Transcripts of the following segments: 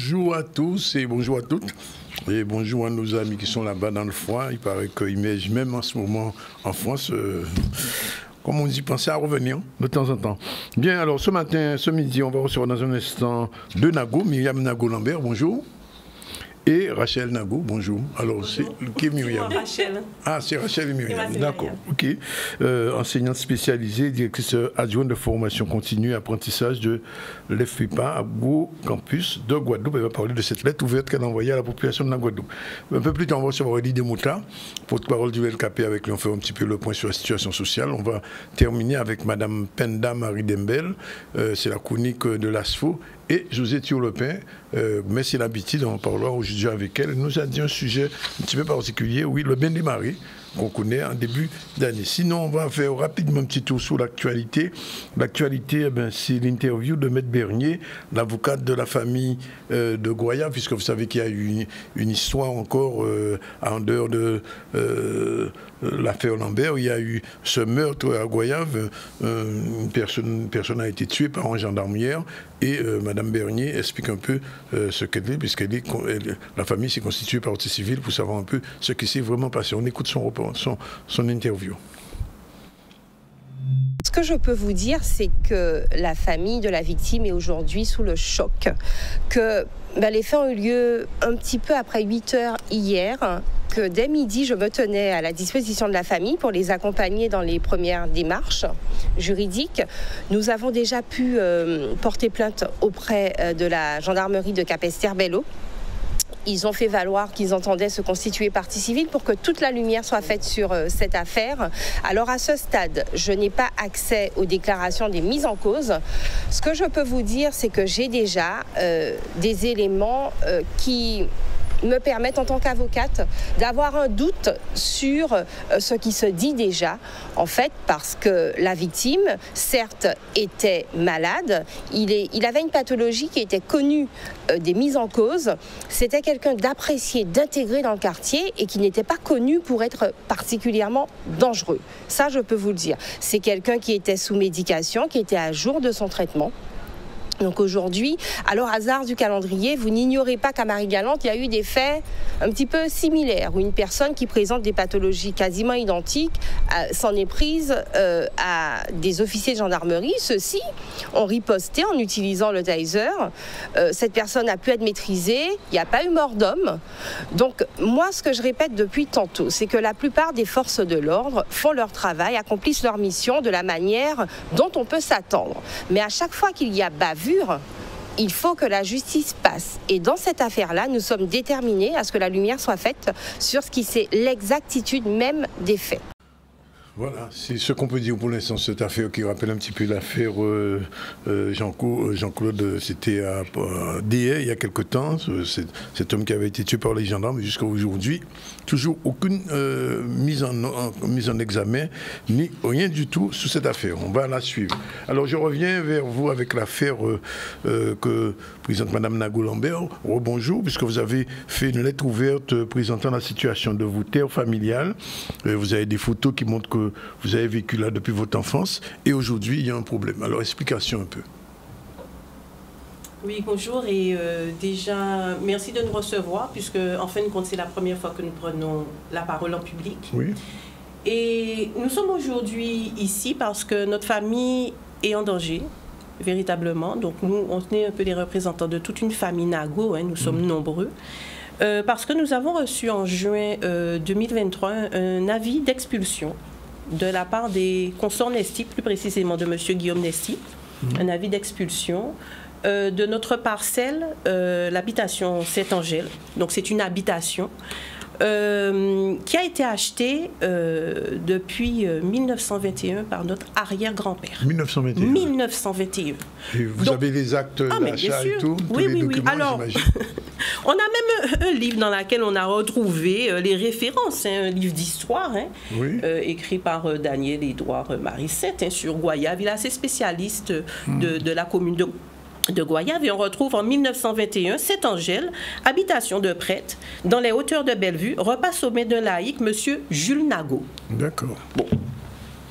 Bonjour à tous et bonjour à toutes. Et bonjour à nos amis qui sont là-bas dans le froid. Il paraît qu'il neige même en ce moment en France. Comme on dit, pensez à revenir de temps en temps. Bien, alors ce matin, ce midi, on va recevoir dans un instant deux Nago, Myriam Nago-Lambert, bonjour. Et Rachel Nago, bonjour. Alors, c'est qui est Myriam? Rachel. Ah, c'est Rachel et Myriam, d'accord. Myriam. Ok. Enseignante spécialisée, directrice adjointe de formation continue et apprentissage de l'FPIPA à Beau Campus de Guadeloupe. Elle va parler de cette lettre ouverte qu'elle a envoyée à la population de la Guadeloupe. Un peu plus tard, on va recevoir Elie Demouta, porte-parole du LKP, avec lui on fait un petit peu le point sur la situation sociale. On va terminer avec Madame Penda Marie Dembel, c'est la chronique de l'ASFO. Et José Thiolepin, mais c'est l'habitude, on parlera aujourd'hui avec elle. Elle nous a dit un sujet un petit peu particulier, oui, le bain des marées, qu'on connaît en début d'année. Sinon, on va faire rapidement un petit tour sur l'actualité. L'actualité, c'est l'interview de Maître Bernier, l'avocate de la famille de Goyave, puisque vous savez qu'il y a eu une histoire encore en dehors de l'affaire Lambert. Il y a eu ce meurtre à Goyave. Une personne a été tuée par un gendarme hier. Et Mme Bernier explique un peu ce qu'elle est, puisqu'elle est, la famille s'est constituée partie civile pour savoir un peu ce qui s'est vraiment passé. On écoute son interview. Ce que je peux vous dire, c'est que la famille de la victime est aujourd'hui sous le choc. Que les faits ont eu lieu un petit peu après 8 heures hier. Que dès midi, je me tenais à la disposition de la famille pour les accompagner dans les premières démarches juridiques. Nous avons déjà pu porter plainte auprès de la gendarmerie de Capesterre-Belle-Eau. Ils ont fait valoir qu'ils entendaient se constituer partie civile pour que toute la lumière soit faite sur cette affaire. Alors à ce stade, je n'ai pas accès aux déclarations des mises en cause. Ce que je peux vous dire, c'est que j'ai déjà des éléments qui me permettent en tant qu'avocate d'avoir un doute sur ce qui se dit déjà, en fait, parce que la victime, certes, était malade, il avait une pathologie qui était connue des mises en cause, c'était quelqu'un d'apprécié, d'intégré dans le quartier et qui n'était pas connu pour être particulièrement dangereux. Ça, je peux vous le dire. C'est quelqu'un qui était sous médication, qui était à jour de son traitement. Donc aujourd'hui, alors hasard du calendrier, vous n'ignorez pas qu'à Marie-Galante, il y a eu des faits un petit peu similaires, où une personne qui présente des pathologies quasiment identiques s'en est prise à des officiers de gendarmerie. Ceux-ci ont riposté en utilisant le taser. Cette personne a pu être maîtrisée, il n'y a pas eu mort d'homme. Donc moi, ce que je répète depuis tantôt, c'est que la plupart des forces de l'ordre font leur travail, accomplissent leur mission de la manière dont on peut s'attendre. Mais à chaque fois qu'il y a bavure, il faut que la justice passe. Et dans cette affaire-là, nous sommes déterminés à ce que la lumière soit faite sur ce qui c'est l'exactitude même des faits. Voilà, c'est ce qu'on peut dire pour l'instant, cette affaire qui rappelle un petit peu l'affaire Jean-Claude, c'était à Déhay il y a quelque temps, cet homme qui avait été tué par les gendarmes jusqu'à aujourd'hui. Toujours aucune mise en examen, ni rien du tout sur cette affaire. On va la suivre. Alors je reviens vers vous avec l'affaire que présente Mme Nago-Lambert. Bonjour, puisque vous avez fait une lettre ouverte présentant la situation de vos terres familiales. Vous avez des photos qui montrent que vous avez vécu là depuis votre enfance et aujourd'hui il y a un problème. Alors explication un peu. Oui, bonjour et déjà merci de nous recevoir puisque en fin de compte c'est la première fois que nous prenons la parole en public. Oui. Et nous sommes aujourd'hui ici parce que notre famille est en danger, véritablement. Donc nous, on est un peu les représentants de toute une famille Nago, nous sommes nombreux. Parce que nous avons reçu en juin 2023 un avis d'expulsion de la part des consorts Nesty, plus précisément de M. Guillaume Nesty, un avis d'expulsion de notre parcelle, l'habitation Saint-Angèle. Donc c'est une habitation qui a été achetée depuis 1921 par notre arrière-grand-père. 1921. 1921. Et vous avez les actes d'achat et tout, tous les documents, alors, on a même un livre dans lequel on a retrouvé les références, un livre d'histoire, écrit par Daniel Édouard Marissette sur Goyave. Il est assez spécialiste de la commune de Goyave et on retrouve en 1921 Saint-Angèle, habitation de prêtre, dans les hauteurs de Bellevue, repas sommet d'un laïc, M. Jules Nago. D'accord. Bon.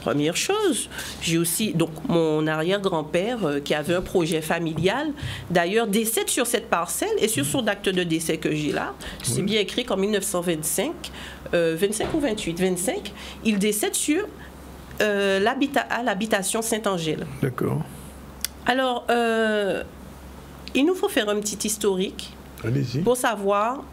Première chose, j'ai aussi donc mon arrière-grand-père qui avait un projet familial, d'ailleurs décède sur cette parcelle et sur son acte de décès que j'ai là, c'est bien écrit qu'en 1925, 25 ou 28, 25, il décède sur à l'habitation Saint-Angèle. D'accord. Alors, il nous faut faire un petit historique pour savoir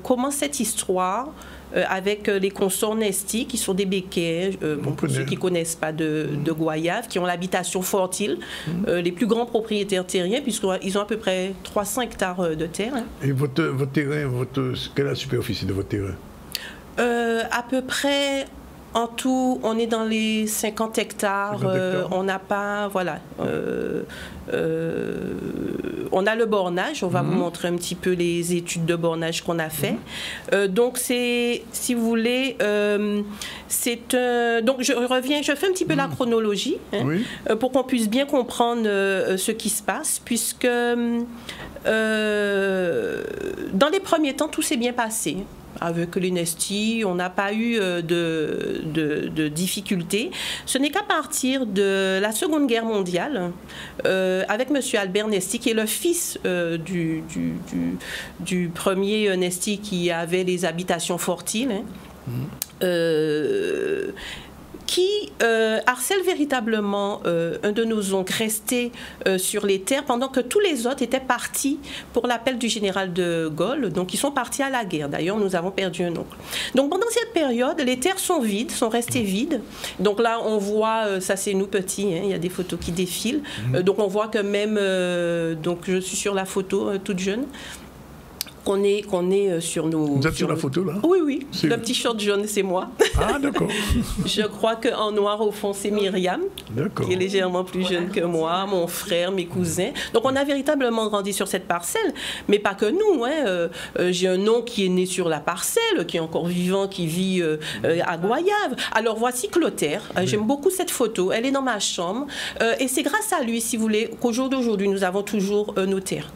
comment cette histoire avec les consorts Nesty, qui sont des béquets, pour ceux qui ne connaissent pas de Goyave, qui ont l'habitation Fortil, les plus grands propriétaires terriens, puisqu'ils ont à peu près 300 hectares de terre. Hein. Et votre terrain, quelle est la superficie de votre terrain? À peu près... En tout, on est dans les 50 hectares. On n'a pas, voilà. On a le bornage. On va vous montrer un petit peu les études de bornage qu'on a fait. Donc c'est, si vous voulez, donc je reviens, je fais un petit peu la chronologie pour qu'on puisse bien comprendre ce qui se passe, puisque dans les premiers temps, tout s'est bien passé. Avec les Nesty, on n'a pas eu de difficultés. Ce n'est qu'à partir de la Seconde Guerre mondiale, avec M. Albert Nesty, qui est le fils du premier Nesty qui avait les habitations Fortil, qui harcèle véritablement un de nos oncles resté sur les terres pendant que tous les autres étaient partis pour l'appel du général de Gaulle. Donc, ils sont partis à la guerre. D'ailleurs, nous avons perdu un oncle. Donc, pendant cette période, les terres sont vides, sont restées vides. Donc là, on voit, ça c'est nous petits, hein, il y a des photos qui défilent. Donc, on voit que même, donc je suis sur la photo toute jeune, qu'on est sur nos... Vous êtes sur la photo, là? Oui, oui. Le petit short jaune, c'est moi. Ah, d'accord. Je crois qu'en noir, au fond, c'est Myriam, qui est légèrement plus jeune que moi, mon frère, mes cousins. Donc, on a véritablement grandi sur cette parcelle, mais pas que nous. Hein. J'ai un oncle qui est né sur la parcelle, qui est encore vivant, qui vit à Goyave. Alors, voici Clotaire. J'aime beaucoup cette photo. Elle est dans ma chambre. Et c'est grâce à lui, si vous voulez, qu'au jour d'aujourd'hui, nous avons toujours nos terres.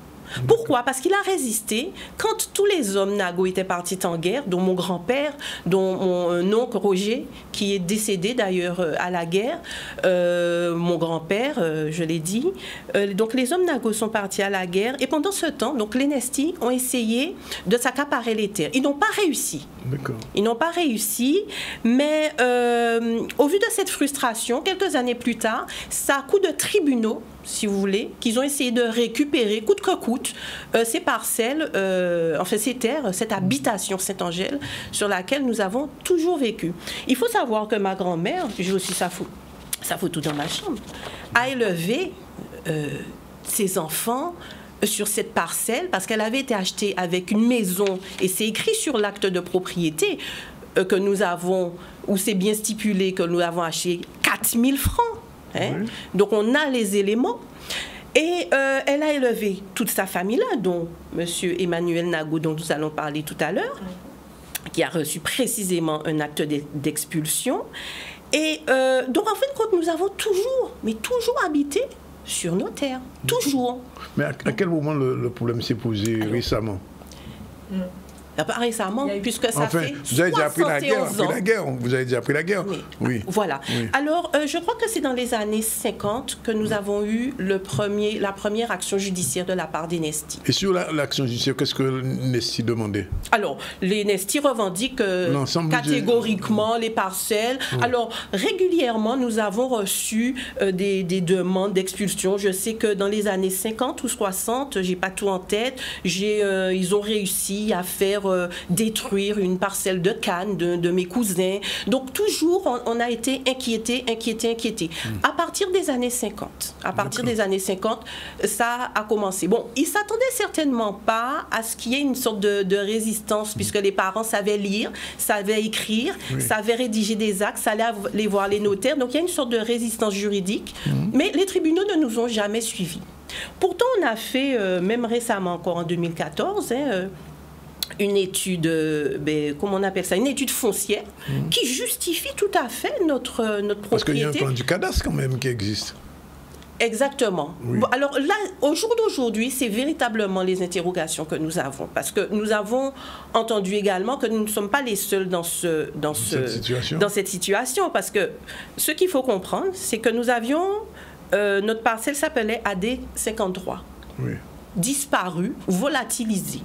Pourquoi? Parce qu'il a résisté quand tous les hommes Nago étaient partis en guerre, dont mon grand-père, dont mon oncle Roger, qui est décédé d'ailleurs à la guerre, mon grand-père, je l'ai dit. Donc les hommes Nago sont partis à la guerre et pendant ce temps, donc les Nesty ont essayé de s'accaparer les terres. Ils n'ont pas réussi. Ils n'ont pas réussi, mais au vu de cette frustration, quelques années plus tard, c'est à coup de tribunaux, si vous voulez, qu'ils ont essayé de récupérer, coûte que coûte, ces parcelles, enfin ces terres, cette habitation Saint-Angèle, sur laquelle nous avons toujours vécu. Il faut savoir que ma grand-mère, j'ai aussi sa photo dans ma chambre, a élevé ses enfants sur cette parcelle parce qu'elle avait été achetée avec une maison, et c'est écrit sur l'acte de propriété que nous avons, où c'est bien stipulé que nous avons acheté 4 000 francs. Hein? Oui. Donc on a les éléments. Et elle a élevé toute sa famille-là, dont M. Emmanuel Nago, dont nous allons parler tout à l'heure, qui a reçu précisément un acte d'expulsion. Et donc en fin de compte, nous avons toujours habité sur nos terres. Toujours. Mais à quel moment le problème s'est posé récemment? Pas récemment, puisque ça fait vous avez déjà appris la guerre, vous avez déjà appris la guerre. Oui. Oui. Voilà. Oui. Alors, je crois que c'est dans les années 50 que nous avons eu la première action judiciaire de la part des Nesty. Et sur l'action judiciaire, qu'est-ce que Nesty demandait? Alors, les Nesty revendiquent catégoriquement les parcelles. Oui. Alors, régulièrement, nous avons reçu des demandes d'expulsion. Je sais que dans les années 50 ou 60, j'ai pas tout en tête, ils ont réussi à faire détruire une parcelle de canne de mes cousins. Donc toujours, on a été inquiétés. À partir des années 50, ça a commencé. Bon, ils ne s'attendaient certainement pas à ce qu'il y ait une sorte de résistance, puisque les parents savaient lire, savaient écrire, savaient rédiger des actes, savaient aller voir les notaires. Donc il y a une sorte de résistance juridique, mais les tribunaux ne nous ont jamais suivis. Pourtant, on a fait, même récemment encore en 2014, une étude, comment on appelle ça, une étude foncière qui justifie tout à fait notre propriété. Parce qu'il y a un plan du cadastre quand même qui existe. Exactement. Oui. Bon, alors là, au jour d'aujourd'hui, c'est véritablement les interrogations que nous avons. Parce que nous avons entendu également que nous ne sommes pas les seuls dans cette situation. Parce que ce qu'il faut comprendre, c'est que nous avions... notre parcelle s'appelait AD53. Oui. Disparue, volatilisée.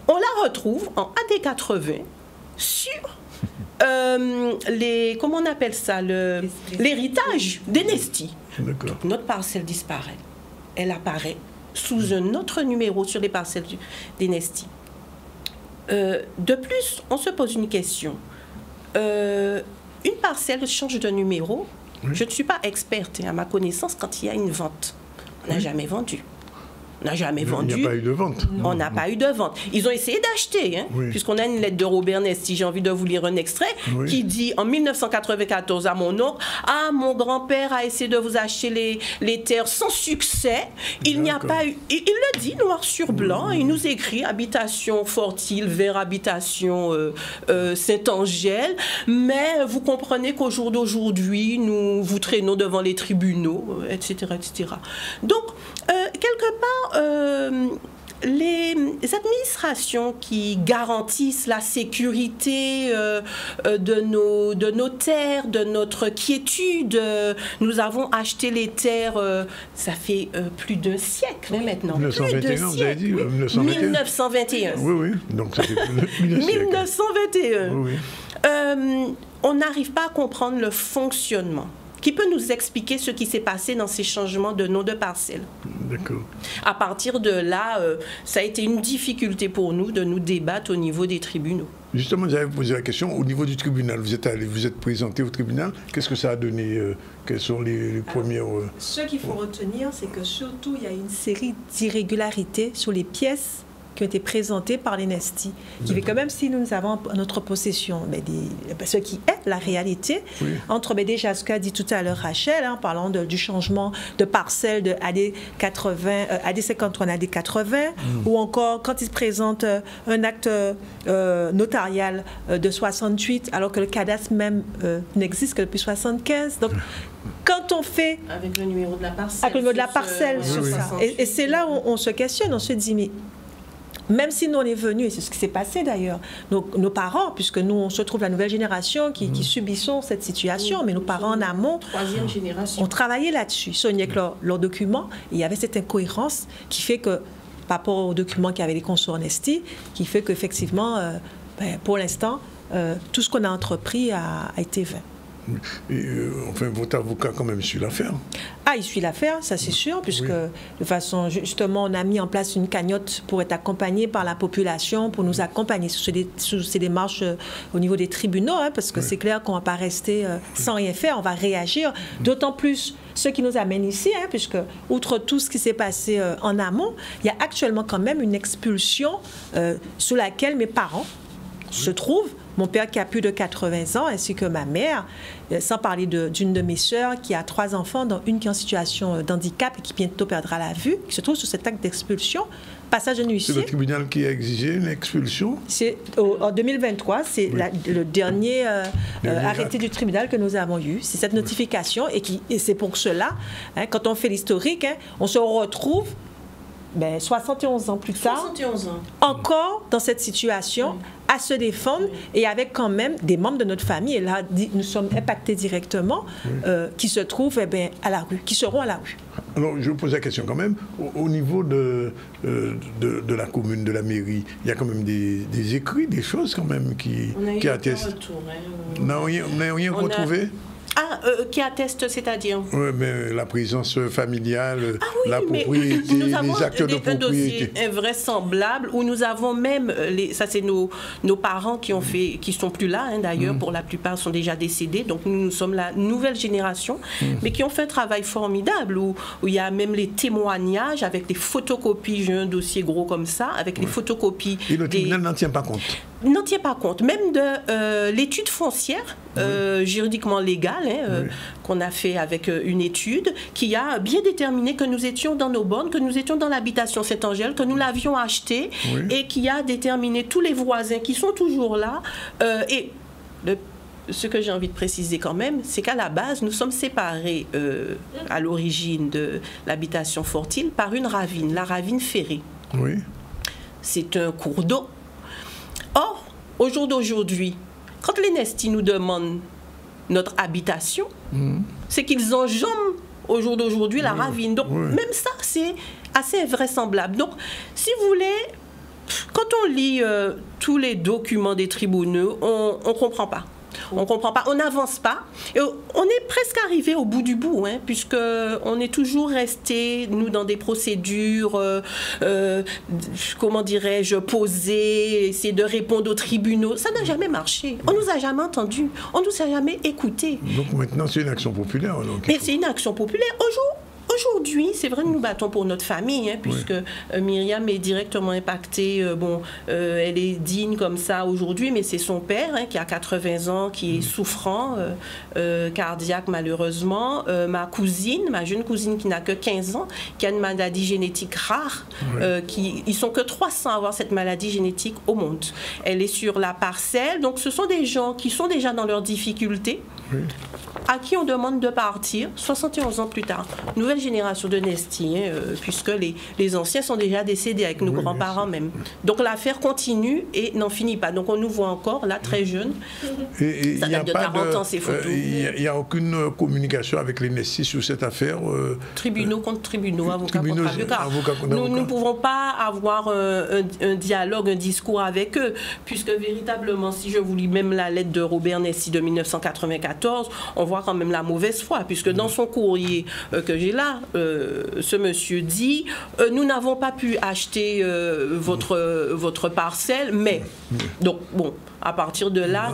On la retrouve en AD80 sur... comment on appelle ça, l'héritage d'Enesti. Notre parcelle disparaît. Elle apparaît sous un autre numéro sur les parcelles d'Enesti. De plus, on se pose une question. Une parcelle change de numéro. Oui. Je ne suis pas experte, à ma connaissance, quand il y a une vente. On n'a jamais vendu. On n'a jamais vendu. Il n'y a pas eu de vente. On n'a pas eu de vente. Ils ont essayé d'acheter, hein, puisqu'on a une lettre de Robert Nesti, j'ai envie de vous lire un extrait, qui dit en 1994 à mon oncle, mon grand-père a essayé de vous acheter les terres sans succès. Il n'y a pas eu. Il le dit noir sur blanc. Il nous écrit habitation Fort-Île vers habitation Saint-Angèle. Mais vous comprenez qu'au jour d'aujourd'hui, nous vous traînons devant les tribunaux, etc., etc. Donc, quelque part, les administrations qui garantissent la sécurité de nos terres, de notre quiétude, nous avons acheté les terres, ça fait plus d'un siècle maintenant. 1921, vous avez dit 1921. Oui, donc ça fait plus d'un siècle. 1921. Oui. On n'arrive pas à comprendre le fonctionnement. Qui peut nous expliquer ce qui s'est passé dans ces changements de nom de parcelles? D'accord. À partir de là, ça a été une difficulté pour nous de nous débattre au niveau des tribunaux. Justement, j'avais posé la question, au niveau du tribunal, vous êtes présenté au tribunal, qu'est-ce que ça a donné? Quelles sont les premières... Ce qu'il faut retenir, c'est que surtout, il y a une série d'irrégularités sur les pièces qui ont été présentés par l'Enesti. Qui fait que même si nous avons en notre possession ce qui est la réalité, entre déjà ce qu'a dit tout à l'heure Rachel, en parlant du changement de parcelle de AD50 en AD80, ou encore quand il présente un acte notarial de 68, alors que le cadastre même n'existe que depuis 75. Donc, quand on fait... Avec le numéro de la parcelle. Avec le numéro de la parcelle, sur ça. Et c'est là où on se questionne, on se dit, mais même si nous on est venus, et c'est ce qui s'est passé d'ailleurs, nos parents, puisque nous on se trouve la nouvelle génération qui subissons cette situation, mais nos parents en amont, troisième génération, ont travaillé là-dessus. Soignaient que leurs documents, il y avait cette incohérence qui fait que, par rapport aux documents qui avaient les consorts Enesti, qui fait qu'effectivement, pour l'instant, tout ce qu'on a entrepris a été vain. Enfin, votre avocat quand même suit l'affaire. Il suit l'affaire, ça c'est sûr, puisque de façon, justement, on a mis en place une cagnotte pour être accompagné par la population, pour nous accompagner sur ces démarches au niveau des tribunaux, parce que c'est clair qu'on ne va pas rester sans rien faire, on va réagir. D'autant plus ce qui nous amène ici, puisque, outre tout ce qui s'est passé en amont, il y a actuellement quand même une expulsion sous laquelle mes parents se trouvent. Mon père qui a plus de 80 ans, ainsi que ma mère, sans parler d'une de mes sœurs qui a 3 enfants, dont une qui est en situation d'handicap et qui bientôt perdra la vue, qui se trouve sur cet acte d'expulsion. Passage de huissier. C'est le tribunal qui a exigé une expulsion? En 2023, c'est le dernier arrêté du tribunal que nous avons eu. C'est cette notification et c'est pour cela, quand on fait l'historique, on se retrouve 71 ans plus tard, 71 ans. Encore dans cette situation, à se défendre et avec quand même des membres de notre famille, et là nous sommes impactés directement, qui se trouvent à la rue, qui seront à la rue. Alors je vous pose la question quand même, au niveau de la commune, de la mairie, il y a quand même des écrits, des choses quand même qui attestent. Retour, on n'a rien retrouvé? Qui atteste, c'est-à-dire? Oui, mais la présence familiale, la propriété, les actes de propriété. Un dossier invraisemblable où nous avons même, ça c'est nos parents qui sont plus là, d'ailleurs, pour la plupart sont déjà décédés, donc nous sommes la nouvelle génération, mais qui ont fait un travail formidable, où il y a même les témoignages avec les photocopies, j'ai un dossier gros comme ça, avec les photocopies. Et le tribunal n'en tient pas compte? N'en tient pas compte, même de l'étude foncière, juridiquement légale, qu'on a fait avec une étude qui a bien déterminé que nous étions dans nos bornes, que nous étions dans l'habitation Saint-Angèle, que nous l'avions acheté et qui a déterminé tous les voisins qui sont toujours là. Et ce que j'ai envie de préciser quand même, c'est qu'à la base, nous sommes séparés à l'origine de l'habitation Fortil par une ravine, la ravine Ferré. Oui. C'est un cours d'eau. Or, au jour d'aujourd'hui, quand les Nestis nous demandent notre habitation, c'est qu'ils enjambent au jour d'aujourd'hui la ravine. Donc, même ça, c'est assez invraisemblable. Donc, si vous voulez, quand on lit tous les documents des tribunaux, on ne comprend pas. On ne comprend pas, on n'avance pas. Et on est presque arrivé au bout du bout, hein, puisqu'on est toujours resté, nous, dans des procédures, comment dirais-je, posées, essayer de répondre aux tribunaux. Ça n'a jamais marché. On ne nous a jamais entendus. On ne nous a jamais écoutés. Donc maintenant, c'est une action populaire. Mais c'est une action populaire. Aujourd'hui, c'est vrai que nous battons pour notre famille, hein, puisque Myriam est directement impactée. Elle est digne comme ça aujourd'hui, mais c'est son père, hein, qui a 80 ans, qui est souffrant, cardiaque malheureusement. Ma cousine, ma jeune cousine qui n'a que 15 ans, qui a une maladie génétique rare. Ils sont que 300 à avoir cette maladie génétique au monde. Elle est sur la parcelle. Donc, ce sont des gens qui sont déjà dans leurs difficultés, à qui on demande de partir 71 ans plus tard. Nouvelle génération de Nestis, hein, puisque les anciens sont déjà décédés avec nos grands-parents même. Donc l'affaire continue et n'en finit pas. Donc on nous voit encore là très jeunes. Ça date de 40 ans ces photos. Il n'y a aucune communication avec les Nestis sur cette affaire. Tribunaux contre tribunaux, avocats contre avocats. Nous ne pouvons pas avoir un dialogue, un discours avec eux, puisque véritablement, si je vous lis même la lettre de Robert Nestis de 1994, on voit quand même la mauvaise foi, puisque dans son courrier que j'ai là, ce monsieur dit nous n'avons pas pu acheter votre parcelle, mais donc bon, à partir de là,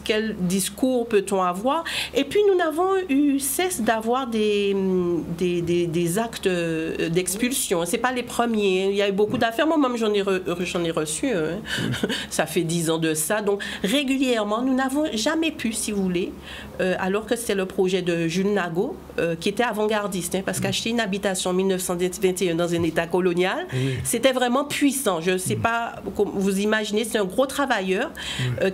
quel discours peut-on avoir? Et puis nous n'avons eu cesse d'avoir des actes d'expulsion. C'est pas les premiers. Il y a eu beaucoup d'affaires. Moi-même, j'en ai reçu. Hein. Ça fait 10 ans de ça. Donc régulièrement, nous n'avons jamais pu, si vous voulez, alors que c'était le projet de Jules Nago, qui était avant-gardiste, hein, parce qu'acheter une habitation en 1921 dans un État colonial, c'était vraiment puissant. Je ne sais pas, vous imaginez, c'est un gros travailleur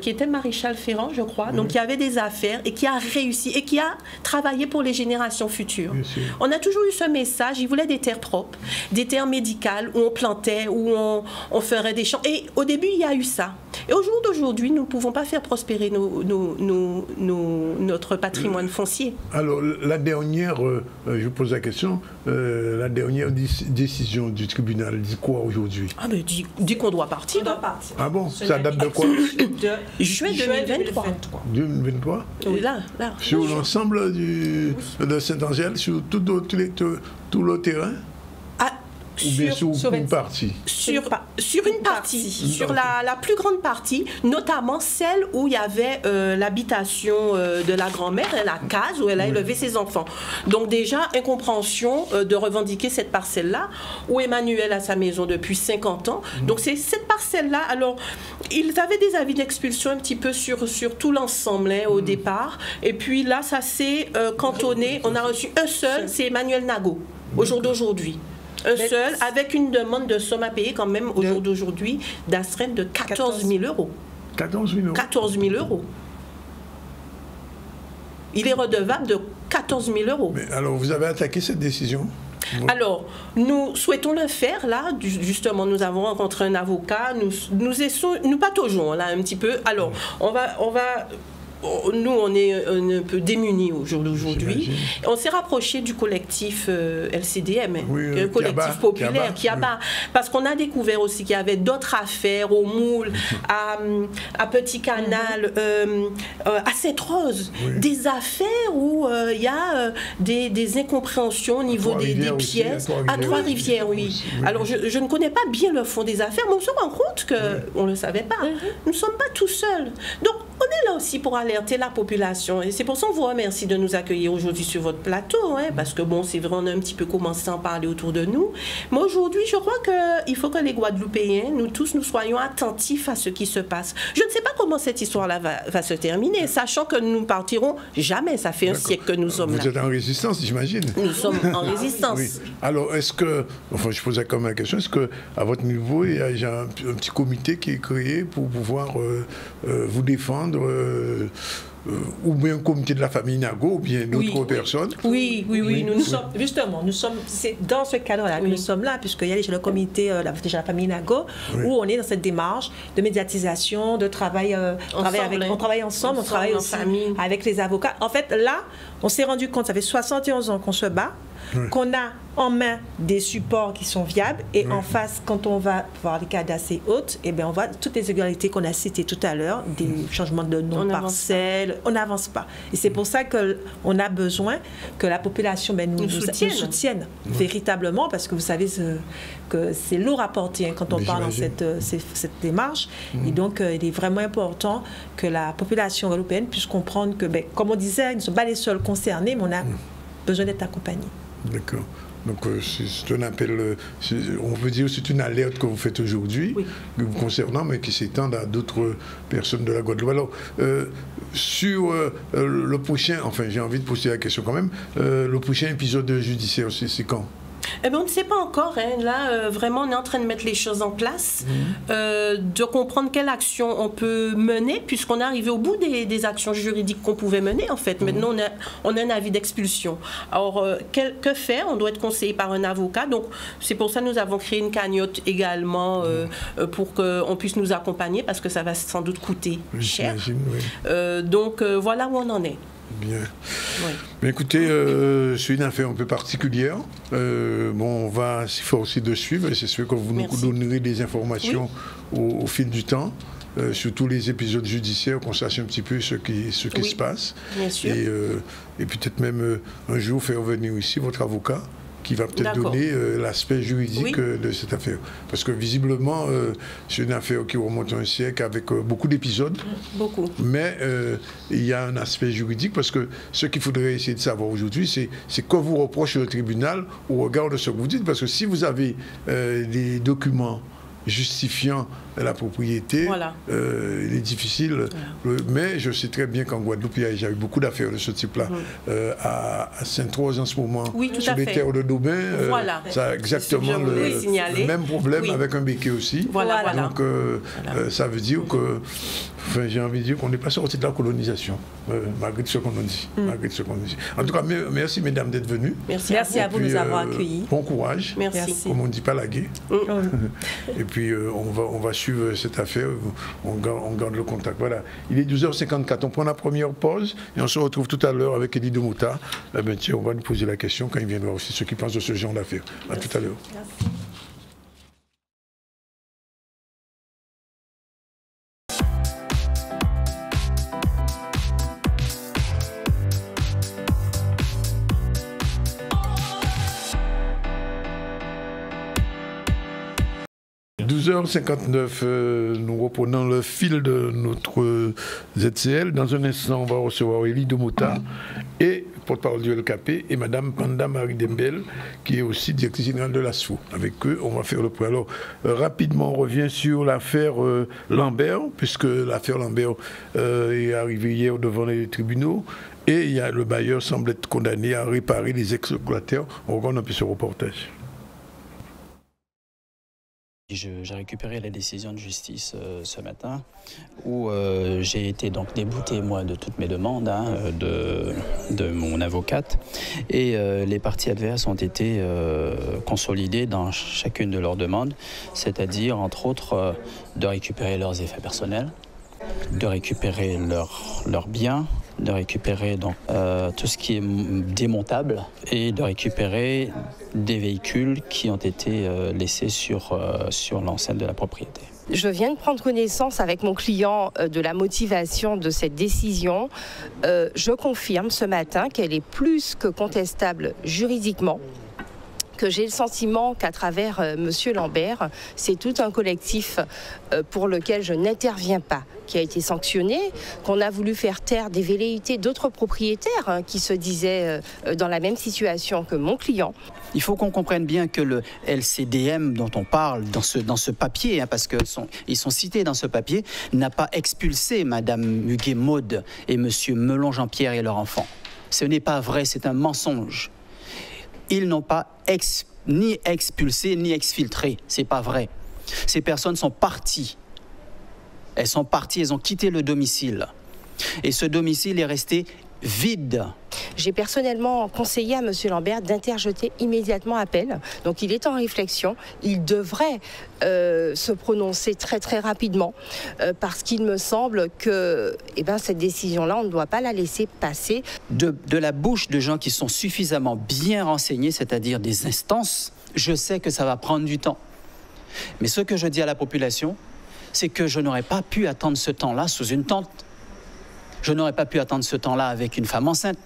qui était maréchal Ferrand, je crois, donc qui avait des affaires et qui a réussi et qui a travaillé pour les générations futures. On a toujours eu ce message, il voulait des terres propres, des terres médicales où on plantait, où on ferait des champs. Et au début, il y a eu ça. Et au jour d'aujourd'hui, nous ne pouvons pas faire prospérer notre patrimoine foncier. Alors, la dernière, je vous pose la question, la dernière décision du tribunal dit quoi aujourd'hui? Ah ben, dit qu'on doit partir. On doit partir. Ah bon? Ça date de quoi? Juin 2023. 2023? Oui, là. Sur l'ensemble de Saint-Angèle, sur tout le terrain? Ou bien sur une partie? Sur une partie, sur la plus grande partie, notamment celle où il y avait l'habitation de la grand-mère, la case où elle a élevé ses enfants. Donc déjà, incompréhension de revendiquer cette parcelle-là, où Emmanuel a sa maison depuis 50 ans. Donc c'est cette parcelle-là. Alors, ils avaient des avis d'expulsion un petit peu sur tout l'ensemble, hein, au départ. Et puis là, ça s'est cantonné. On a reçu un seul, c'est Emmanuel Nago, au jour d'aujourd'hui. Un seul, avec une demande de somme à payer quand même au jour d'aujourd'hui d'astreinte de 14 000 euros. 14 000 euros. 14 000 euros. Il est redevable de 14 000 euros. Mais alors, vous avez attaqué cette décision? Alors, nous souhaitons le faire, là. Justement, nous avons rencontré un avocat. Nous pataugeons, là, un petit peu. Alors, nous, on est un peu démunis au jour d'aujourd'hui. On s'est rapproché du collectif LCDM, un collectif populaire, Kiaba, parce qu'on a découvert aussi qu'il y avait d'autres affaires au Moule, à Petit Canal, à Sainte-Rose, des affaires où il y a des incompréhensions au niveau des pièces. À Trois-Rivières, oui. Alors, je ne connais pas bien le fond des affaires, mais on se rend compte qu'on ne le savait pas. Nous ne sommes pas tout seuls. Donc, on est là aussi pour alerter la population. Et c'est pour ça qu'on vous remercie de nous accueillir aujourd'hui sur votre plateau, hein, parce que bon, c'est vrai, on a un petit peu commencé à en parler autour de nous. Mais aujourd'hui, je crois qu'il faut que les Guadeloupéens, nous tous, nous soyons attentifs à ce qui se passe. Je ne sais pas comment cette histoire-là va se terminer, sachant que nous ne partirons jamais. Ça fait un siècle que nous sommes là. Vous êtes en résistance, j'imagine. Nous sommes en résistance. Oui. Alors, est-ce que, enfin, je posais comme la question, est-ce qu'à votre niveau, il y a un petit comité qui est créé pour pouvoir vous défendre ou bien un comité de la famille Nago, ou bien d'autres personnes. Oui. Nous sommes, justement, c'est dans ce cadre-là que nous sommes là, puisqu'il y a déjà le comité, déjà la famille Nago, où on est dans cette démarche de médiatisation, de travail, on travaille ensemble, on travaille aussi avec les avocats. En fait, là, on s'est rendu compte, ça fait 71 ans qu'on se bat, qu'on a en main des supports qui sont viables, et en face, quand on va voir les cas d'assez hautes, eh bien, on voit toutes les irrégularités qu'on a citées tout à l'heure, des changements de nom de parcelle, on n'avance pas. Et c'est pour ça qu'on a besoin que la population nous soutienne véritablement, parce que vous savez que c'est lourd à porter quand on parle dans cette démarche. Et donc, il est vraiment important que la population européenne puisse comprendre que, comme on disait, ils ne sont pas les seuls concernés, mais on a besoin d'être accompagnés. D'accord. Donc c'est un appel, on peut dire que c'est une alerte que vous faites aujourd'hui, vous concernant, mais qui s'étend à d'autres personnes de la Guadeloupe. Alors, sur le prochain, enfin j'ai envie de poser la question quand même, le prochain épisode judiciaire, c'est quand ? Eh bien, on ne sait pas encore. Là, vraiment, on est en train de mettre les choses en place, de comprendre quelle action on peut mener, puisqu'on est arrivé au bout des actions juridiques qu'on pouvait mener, en fait. Maintenant, on a un avis d'expulsion. Alors, que faire? On doit être conseillé par un avocat. Donc, c'est pour ça que nous avons créé une cagnotte également pour qu'on puisse nous accompagner, parce que ça va sans doute coûter cher. Donc, voilà où on en est. Bien. Mais écoutez, c'est une affaire un peu particulière. On va s'efforcer de suivre, et c'est sûr que vous nous donnerez des informations au fil du temps, sur tous les épisodes judiciaires, qu'on sache un petit peu ce qui se passe. Bien sûr. Et peut-être même un jour faire venir ici votre avocat, qui va peut-être donner l'aspect juridique de cette affaire. Parce que visiblement, c'est une affaire qui remonte un siècle avec beaucoup d'épisodes. Beaucoup. Mais il y a un aspect juridique, parce que ce qu'il faudrait essayer de savoir aujourd'hui, c'est quoi vous reproche le tribunal au regard de ce que vous dites. Parce que si vous avez des documents justifiant la propriété, il est difficile. Mais je sais très bien qu'en Guadeloupe, il y a déjà eu beaucoup d'affaires de ce type-là. À Sainte-Rose en ce moment, sur les terres de Daubin, ça a exactement le même problème avec un béquet aussi. Donc ça veut dire que, j'ai envie de dire qu'on n'est pas sorti de la colonisation, malgré ce qu'on nous dit. En tout cas, merci mesdames d'être venues. Merci à vous de nous avoir accueillis. Bon courage. Merci. Comme on ne dit pas la guerre. Et puis on va suivre cette affaire, on garde le contact. Voilà, il est 12h54, on prend la première pause et on se retrouve tout à l'heure avec Eddie Demouta. On va nous poser la question quand il viendra aussi, ceux qui pensent de ce genre d'affaires. À tout à l'heure. Merci. 12h59, nous reprenons le fil de notre ZCL. Dans un instant, on va recevoir Elie Demouta et porte-parole du LKP, et Madame Panda Marie Dembel, qui est aussi directrice générale de l'ASFO. Avec eux, on va faire le point. Alors, rapidement, on revient sur l'affaire Lambert, puisque l'affaire Lambert est arrivée hier devant les tribunaux, et le bailleur semble être condamné à réparer les ex-locataires. On regarde un peu ce reportage. J'ai récupéré la décision de justice ce matin où j'ai été donc débouté moi de toutes mes demandes de mon avocate, et les parties adverses ont été consolidées dans chacune de leurs demandes, c'est-à-dire entre autres de récupérer leurs effets personnels, de récupérer leurs biens, de récupérer donc tout ce qui est démontable, et de récupérer des véhicules qui ont été laissés sur l'enceinte de la propriété. Je viens de prendre connaissance avec mon client de la motivation de cette décision. Je confirme ce matin qu'elle est plus que contestable juridiquement, que j'ai le sentiment qu'à travers Monsieur Lambert, c'est tout un collectif pour lequel je n'interviens pas, qui a été sanctionné, qu'on a voulu faire taire des velléités d'autres propriétaires qui se disaient dans la même situation que mon client. Il faut qu'on comprenne bien que le LCDM dont on parle dans ce papier, parce qu'ils sont cités dans ce papier, n'a pas expulsé Madame Huguet-Maud et Monsieur Melon Jean-Pierre et leur enfant. Ce n'est pas vrai, c'est un mensonge. Ils n'ont pas ni expulsé ni exfiltré, c'est pas vrai. Ces personnes sont parties. Elles sont parties, elles ont quitté le domicile. Et ce domicile est resté vide. J'ai personnellement conseillé à M. Lambert d'interjeter immédiatement appel. Donc il est en réflexion. Il devrait se prononcer très très rapidement parce qu'il me semble que cette décision-là, on ne doit pas la laisser passer. De la bouche de gens qui sont suffisamment bien renseignés, c'est-à-dire des instances, je sais que ça va prendre du temps. Mais ce que je dis à la population, c'est que je n'aurais pas pu attendre ce temps-là sous une tente. Je n'aurais pas pu attendre ce temps-là avec une femme enceinte.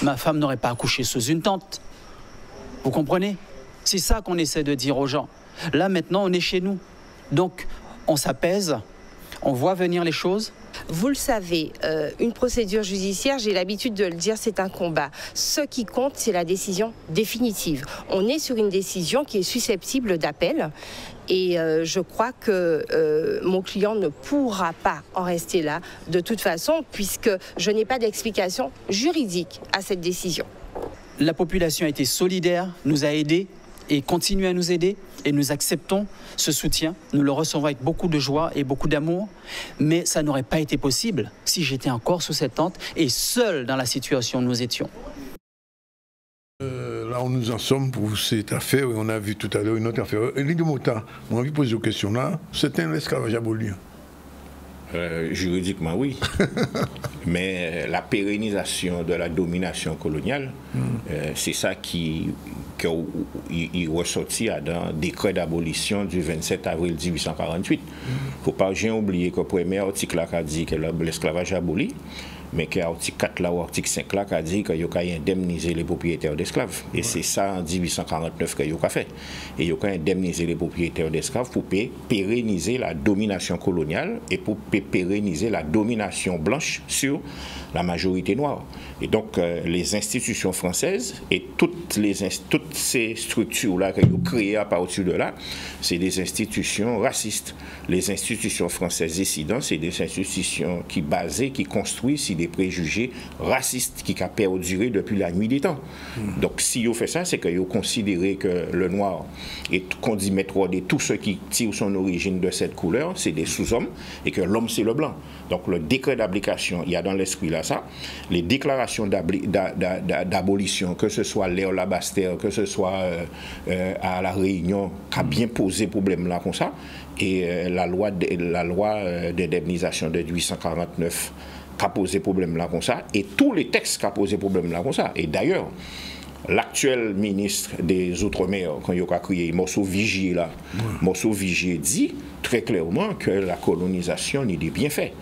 Ma femme n'aurait pas accouché sous une tente. Vous comprenez? C'est ça qu'on essaie de dire aux gens. Là, maintenant, on est chez nous. Donc, on s'apaise, on voit venir les choses. Vous le savez, une procédure judiciaire, j'ai l'habitude de le dire, c'est un combat. Ce qui compte, c'est la décision définitive. On est sur une décision qui est susceptible d'appel. Et je crois que mon client ne pourra pas en rester là, de toute façon, puisque je n'ai pas d'explication juridique à cette décision. La population a été solidaire, nous a aidés et continue à nous aider. Et nous acceptons ce soutien. Nous le recevons avec beaucoup de joie et beaucoup d'amour. Mais ça n'aurait pas été possible si j'étais encore sous cette tente et seul dans la situation où nous étions. Là où nous en sommes pour cette affaire, on a vu tout à l'heure une autre affaire. Elie Mota, on a envie de poser une question là. C'est un esclavage aboli. Juridiquement, oui. Mais la pérennisation de la domination coloniale, c'est ça qui ressortit dans le décret d'abolition du 27 avril 1848. Il ne faut pas oublier que le premier article a dit que l'esclavage aboli, mais que l'article 4 là, ou l'article 5 là, a dit qu'il faut indemniser les propriétaires d'esclaves. Et c'est ça en 1849 qu'il faut fait. Et il faut indemniser les propriétaires d'esclaves pour pérenniser la domination coloniale et pour pérenniser la domination blanche sur la majorité noire. Et donc, les institutions françaises et toutes ces structures-là qu'elles ont créées à partir de là, c'est des institutions racistes. Les institutions françaises décidant, c'est des institutions qui construisent sur des préjugés racistes qui ont perduré depuis la nuit des temps. Donc, si vous fait ça, c'est que vous considérez que le noir, et qu'on dit mettre de tout ce qui tire son origine de cette couleur, c'est des sous-hommes, et que l'homme, c'est le blanc. Donc, le décret d'application, il y a dans l'esprit là ça. Les déclarations d'abolition, que ce soit Léo Labastère, que ce soit à La Réunion, qui a bien posé problème là comme ça, et la loi d'indemnisation de 1849 qui a posé problème là comme ça, et tous les textes qui a posé problème là comme ça. Et d'ailleurs, l'actuel ministre des Outre-mer, quand il a créé Morceau Vigier là, Morceau Vigier dit très clairement que la colonisation n'est des bienfaits.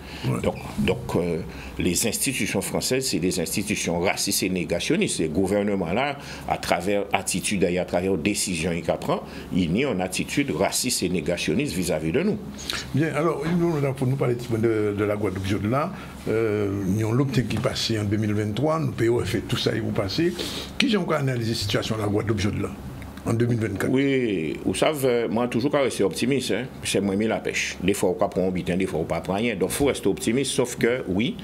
Donc les institutions françaises, c'est des institutions racistes et négationnistes. Le gouvernement là, à travers attitude et à travers décisions qu'il prend, il y a une attitude raciste et négationniste vis-à-vis de nous. Bien, alors, pour nous parler de la Guadeloupe, là, nous avons l'optique qui passe en 2023, nous payons fait tout ça et vous passez. Qui j'ai encore analysé la situation de la Guadeloupe là en 2024? Oui, vous savez, moi toujours rester optimiste, hein. C'est moi la pêche. Des fois on prend un bitin, des fois on ne prend rien. Donc il faut rester optimiste, sauf que oui,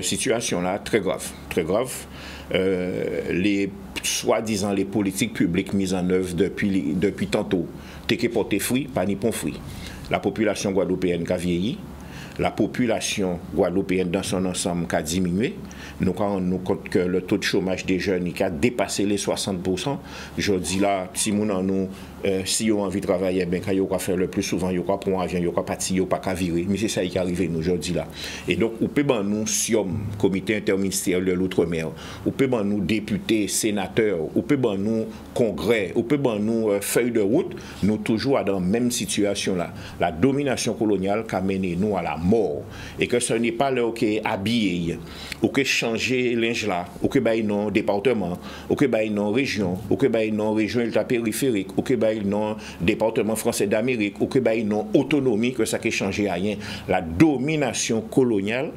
situation là très grave, très grave. Soi-disant les politiques publiques mises en œuvre depuis tantôt, t'es que porter fruit, pas ni pon fruit. La population guadeloupéenne qui a vieilli, la population guadeloupéenne dans son ensemble qui a diminué. Nous rendons compte que le taux de chômage des jeunes qui a dépassé les 60%. Je dis là, si nous si on a envie de travailler, ben quand on va faire le plus souvent, on va prendre un avion, on va partir, on va pas virer. Mais c'est ça qui arrive nous aujourd'hui là. Et donc, on peut nous SIOM, comité interministériel de l'outre-mer, on peut nous députés, sénateurs, on peut nous congrès, on peut nous feuille de route, nous toujours dans la même situation là. La domination coloniale qui a mené nous à la mort. Et que ce n'est pas là où est habillé, ou que changer linge là, ou que non département, ou que non région, ou que non région ultra-périphérique, ou que non département français d'Amérique, ou que non autonomie, que ça qui changé à rien. La domination coloniale,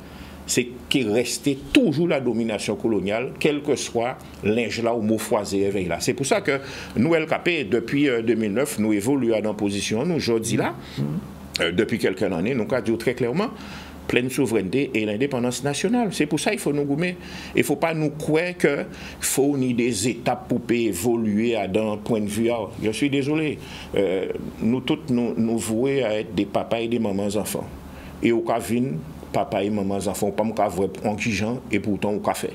c'est qu'il restait toujours la domination coloniale, quel que soit linge là ou mot foisé éveil là. C'est pour ça que nous, LKP, depuis 2009, nous évoluons dans position, nous, aujourd'hui là, depuis quelques années, nous avons dit très clairement, pleine souveraineté et l'indépendance nationale. C'est pour ça qu'il faut nous gommer. Il ne faut pas nous croire qu'il faut ni des étapes pour évoluer d'un point de vue. Je suis désolé. Nous tous, nous vouons à être des papas et des mamans enfants. Et au cas papa et maman, enfants, pas me voir en gens et pourtant au café.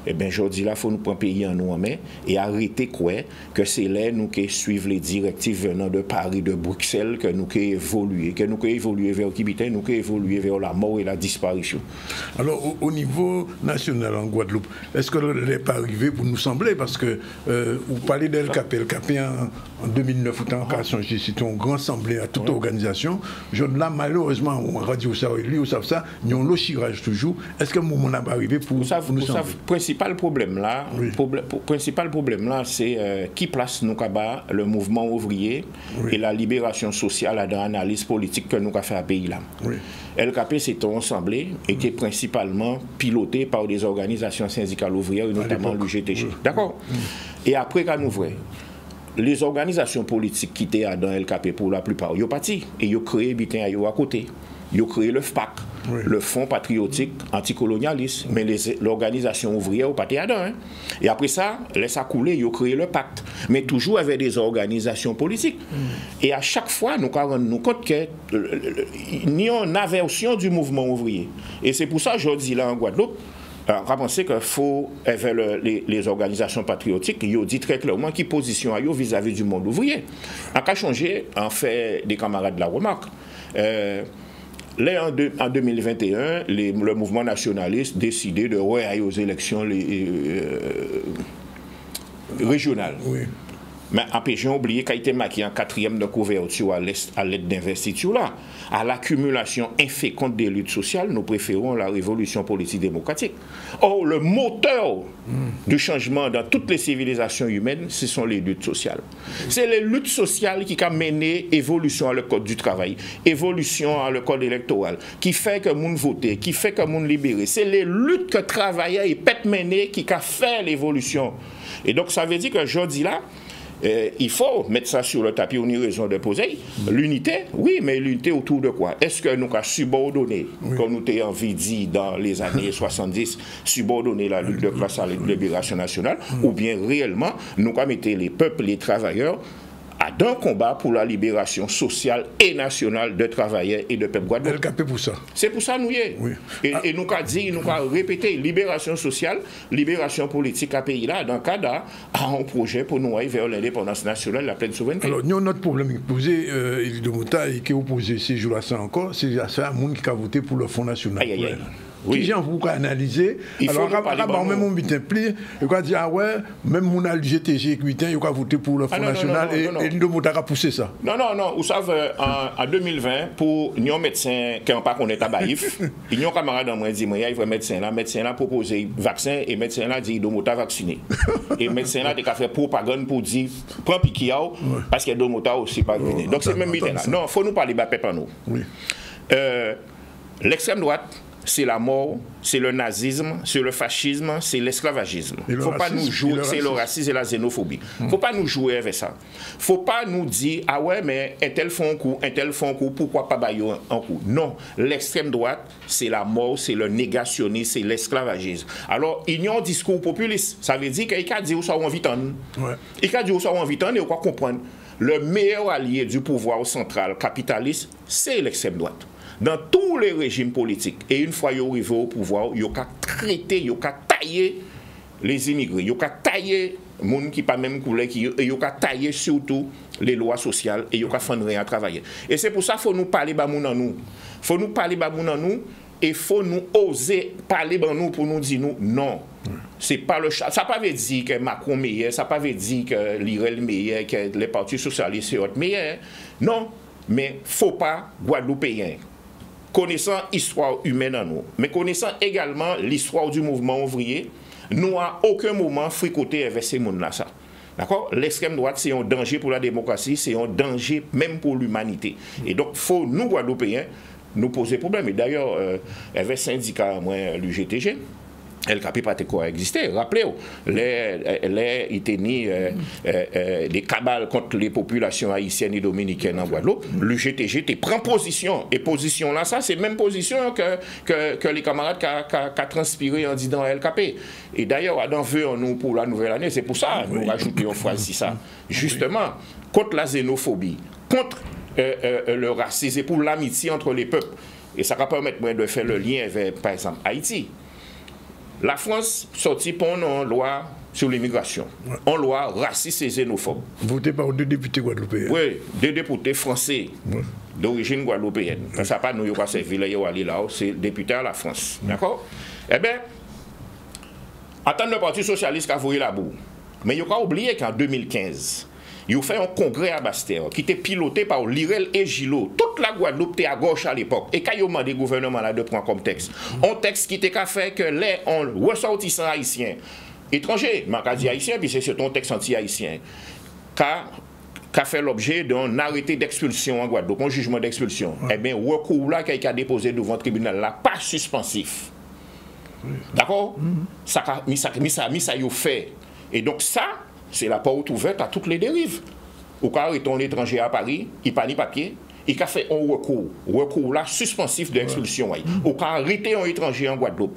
Eh bien, aujourd'hui, là, il faut nous prendre pays en nous en main et arrêter quoi que c'est là nous qui suivons les directives venant de Paris, de Bruxelles, que nous qui évoluer vers Kibité, nous qui évoluer vers la mort et la disparition. Alors, au niveau national en Guadeloupe, est-ce que n'est pas arrivé pour nous sembler, parce que vous parlez d'LKP, LKP en 2009, en cas c'était un grand assemblée à toute organisation. Je là, malheureusement, on radio ça, lui, on savent ça, nous avons le chirage toujours. Est-ce que le moment n'a pas arrivé pour nous sembler? Principal problème là, c'est qui place nous le mouvement ouvrier et la libération sociale dans l'analyse politique que nous avons fait à pays là. LKP c'est une assemblée et qui est principalement pilotée par des organisations syndicales ouvrières, notamment l'UGTG. D'accord. Et après quand nous voyons les organisations politiques qui étaient dans LKP pour la plupart, ils ont parti et ils ont créé à côté. Ils ont créé le FPAC, le Fonds patriotique anticolonialiste, mais l'organisation ouvrière n'a pas été dedans. Hein. Et après ça, laisse ça couler, ils ont créé le pacte, mais toujours avec des organisations politiques. Et à chaque fois, nous nous rendons compte qu'il y a une aversion du mouvement ouvrier. Et c'est pour ça, je dis là en Guadeloupe, on a pensé qu'il faut, les organisations patriotiques, ils ont dit très clairement qui position à eux vis-à-vis du monde ouvrier. On a changé, en fait, des camarades de la remarque. Là, en 2021, le mouvement nationaliste décidé de aller aux élections régionales. Mais après, j'ai oublié qu'il a été marqué en 4e de couverture à l'aide d'investiture là. À l'accumulation inféconde des luttes sociales, nous préférons la révolution politique démocratique. Or, le moteur du changement dans toutes les civilisations humaines, ce sont les luttes sociales. C'est les luttes sociales qui ont mené évolution à le code du travail, évolution à le code électoral, qui fait que moun voter, qui fait que moun libérer. C'est les luttes que travailleurs et pète mené qui ont fait l'évolution. Et donc, ça veut dire que je dis là, il faut mettre ça sur le tapis, on a raison de poser. L'unité, oui, mais l'unité autour de quoi? Est-ce que nous avons subordonné, comme nous avons envie de dire dans les années 70, subordonné la lutte de classe à la libération nationale, ou bien réellement, nous avons mis les peuples, les travailleurs, à d'un combat pour la libération sociale et nationale de travailleurs et de peuples guadeloupéens. LKP pour ça. C'est pour ça nous y est. Et nous avons dit, nous avons répété libération sociale, libération politique à pays là, dans le cadre d'un projet pour nous aller vers l'indépendance nationale, la pleine souveraineté. Alors, nous, notre problème posé, Elie Domota, et qui est opposé ces jours-là, ça encore, c'est ça, un monde qui a voté pour le Fonds national. Qui gens vous analyser? Alors, même on vient plus, il va dire, ah ouais, même mon LGTG, il va voter pour le Fonds national, et Elie Domota a poussé ça. Non, vous savez, en 2020, pour nos médecins qui n'ont pas connu tabaïf, ils ont un camarade dans moi dit, il y a un médecin là proposé vaccin, et médecin là dit, Domota vacciné. Et médecin là, il a fait propagande pour dire, prends Pikiao, parce que Domota aussi pas venu. Donc c'est même médecin là. Non, il faut nous parler de peuple à nous. L'extrême droite, c'est la mort, c'est le nazisme, c'est le fascisme, c'est l'esclavagisme. Il ne faut pas nous jouer, c'est le racisme et la xénophobie. Il ne faut pas nous jouer avec ça. Il ne faut pas nous dire, ah ouais, mais un tel font un coup, pourquoi pas bailler un coup? Non, l'extrême droite, c'est la mort, c'est le négationnisme, c'est l'esclavagisme. Alors, il y a un discours populiste. Ça veut dire qu'il a dit où ça on vit. Il a dit où ça on vit et on va comprendre. Le meilleur allié du pouvoir central capitaliste, c'est l'extrême droite. Dans tous les régimes politiques, et une fois qu'ils arrivent au pouvoir, ils ont traité, ils ont taillé les immigrés, ils ont taillé les gens qui ne sont pas même couleur, ils ont taillé surtout les lois sociales, et ils ont fait rien à travailler. Et c'est pour ça qu'il faut nous parler de nous. Il faut nous parler de nous, et il faut nous oser parler de nous pour nous dire non. C'est pas le ça ne veut pas dire que Macron est meilleur, ça ne veut pas dire que l'IREL est meilleur, que les partis socialistes sont meilleurs. Non, mais il ne faut pas Guadeloupéen. Connaissant l'histoire humaine en nous, mais connaissant également l'histoire du mouvement ouvrier, nous à aucun moment fricoté avec ces mondes-là. D'accord? L'extrême droite, c'est un danger pour la démocratie, c'est un danger même pour l'humanité. Et donc, il faut, nous, Guadeloupéens, nous poser problème. Et d'ailleurs, il y avait un syndicat, l'UGTG, LKP pas quoi exister. Rappelez-vous, il était ni des cabales contre les populations haïtiennes et dominicaines en Guadeloupe. L'UGTG prend position. Et position là, ça, c'est même position que les camarades qui transpiré en disant LKP. Et d'ailleurs, Adam veut en nous pour la nouvelle année. C'est pour ça que nous rajoutons une phrase ici ça. Justement, contre la xénophobie, contre le racisme et pour l'amitié entre les peuples. et ça va permettre de faire le lien avec, par exemple, Haïti. La France sortit pour une loi sur l'immigration, une loi raciste et xénophobe. Voté par 2 députés guadeloupéens. Oui, 2 députés français d'origine guadeloupéenne. Ça pas nous, pas servi là, c'est député à la France. D'accord? Eh bien, attendre le Parti socialiste qui a voulu la boue. Mais il n'a pas oublié qu'en 2015, il a fait un congrès à Bastère qui était piloté par Lirel et Gillot. Toute la Guadeloupe était à gauche à l'époque. Et quand il a demandé au gouvernement là de prendre comme texte, un texte qui était fait que les ressortissants haïtiens, étrangers, mais quand je dis haïtien, puis c'est un texte anti-haïtien, qui a fait l'objet d'un arrêté d'expulsion en Guadeloupe, un jugement d'expulsion. Eh bien, le recours là qui a déposé devant le tribunal là, pas suspensif. D'accord? Ça a fait. Et donc ça, c'est la porte ouverte à toutes les dérives. Au cas où il est un étranger à Paris, il n'a pas ni papier, il a fait un recours là suspensif d'expulsion. Au cas où il est un étranger en Guadeloupe,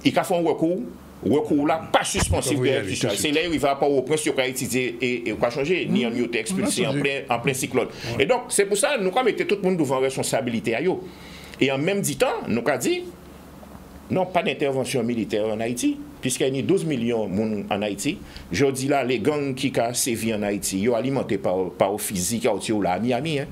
il a fait un recours là pas suspensif d'expulsion. C'est là où il va pas au prince, il va étudier et il va changer, ni en mieux expulsé en plein cyclone. Et donc, c'est pour ça que nous avons mis tout le monde devant responsabilité. Et en même temps, nous avons dit, non, pas d'intervention militaire en Haïti, puisqu'il y a 12 millions de monde en Haïti. Je dis là, les gangs qui ont sévi en Haïti, ils sont alimentés par le physique à Miami. Hein.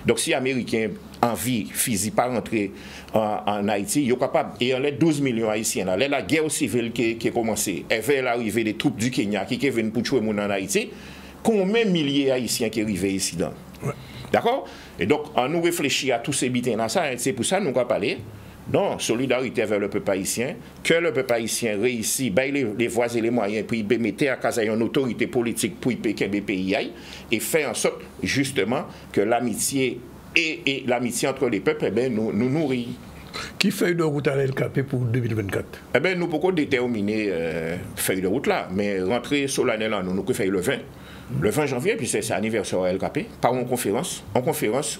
Donc, si les Américains envie physique pas rentrer en Haïti, ils sont capables. Et on a 12 millions d'Haïtiens. Là, la guerre civile qui a commencé, et vers l'arrivée des troupes du Kenya qui viennent pour tuer les gens en Haïti, combien de milliers d'Haïtiens qui arrivent ici dedans? D'accord? Et donc, on nous réfléchit à tous ces bitins-là, c'est pour ça que nous avons parlé. Non, solidarité vers le peuple haïtien, que le peuple haïtien réussit, les voies et les moyens, puis mettre à casa une autorité politique pour que le pays aille, et faire en sorte, justement, que l'amitié et l'amitié entre les peuples, eh bien, nous nourrit. Qui feuille de route à l'LKP pour 2024? Eh bien, nous pouvons déterminer feuille de route là, mais rentrer solennelle en nous faisons le 20. Le 20 janvier, puis c'est l'anniversaire à LKP, par une conférence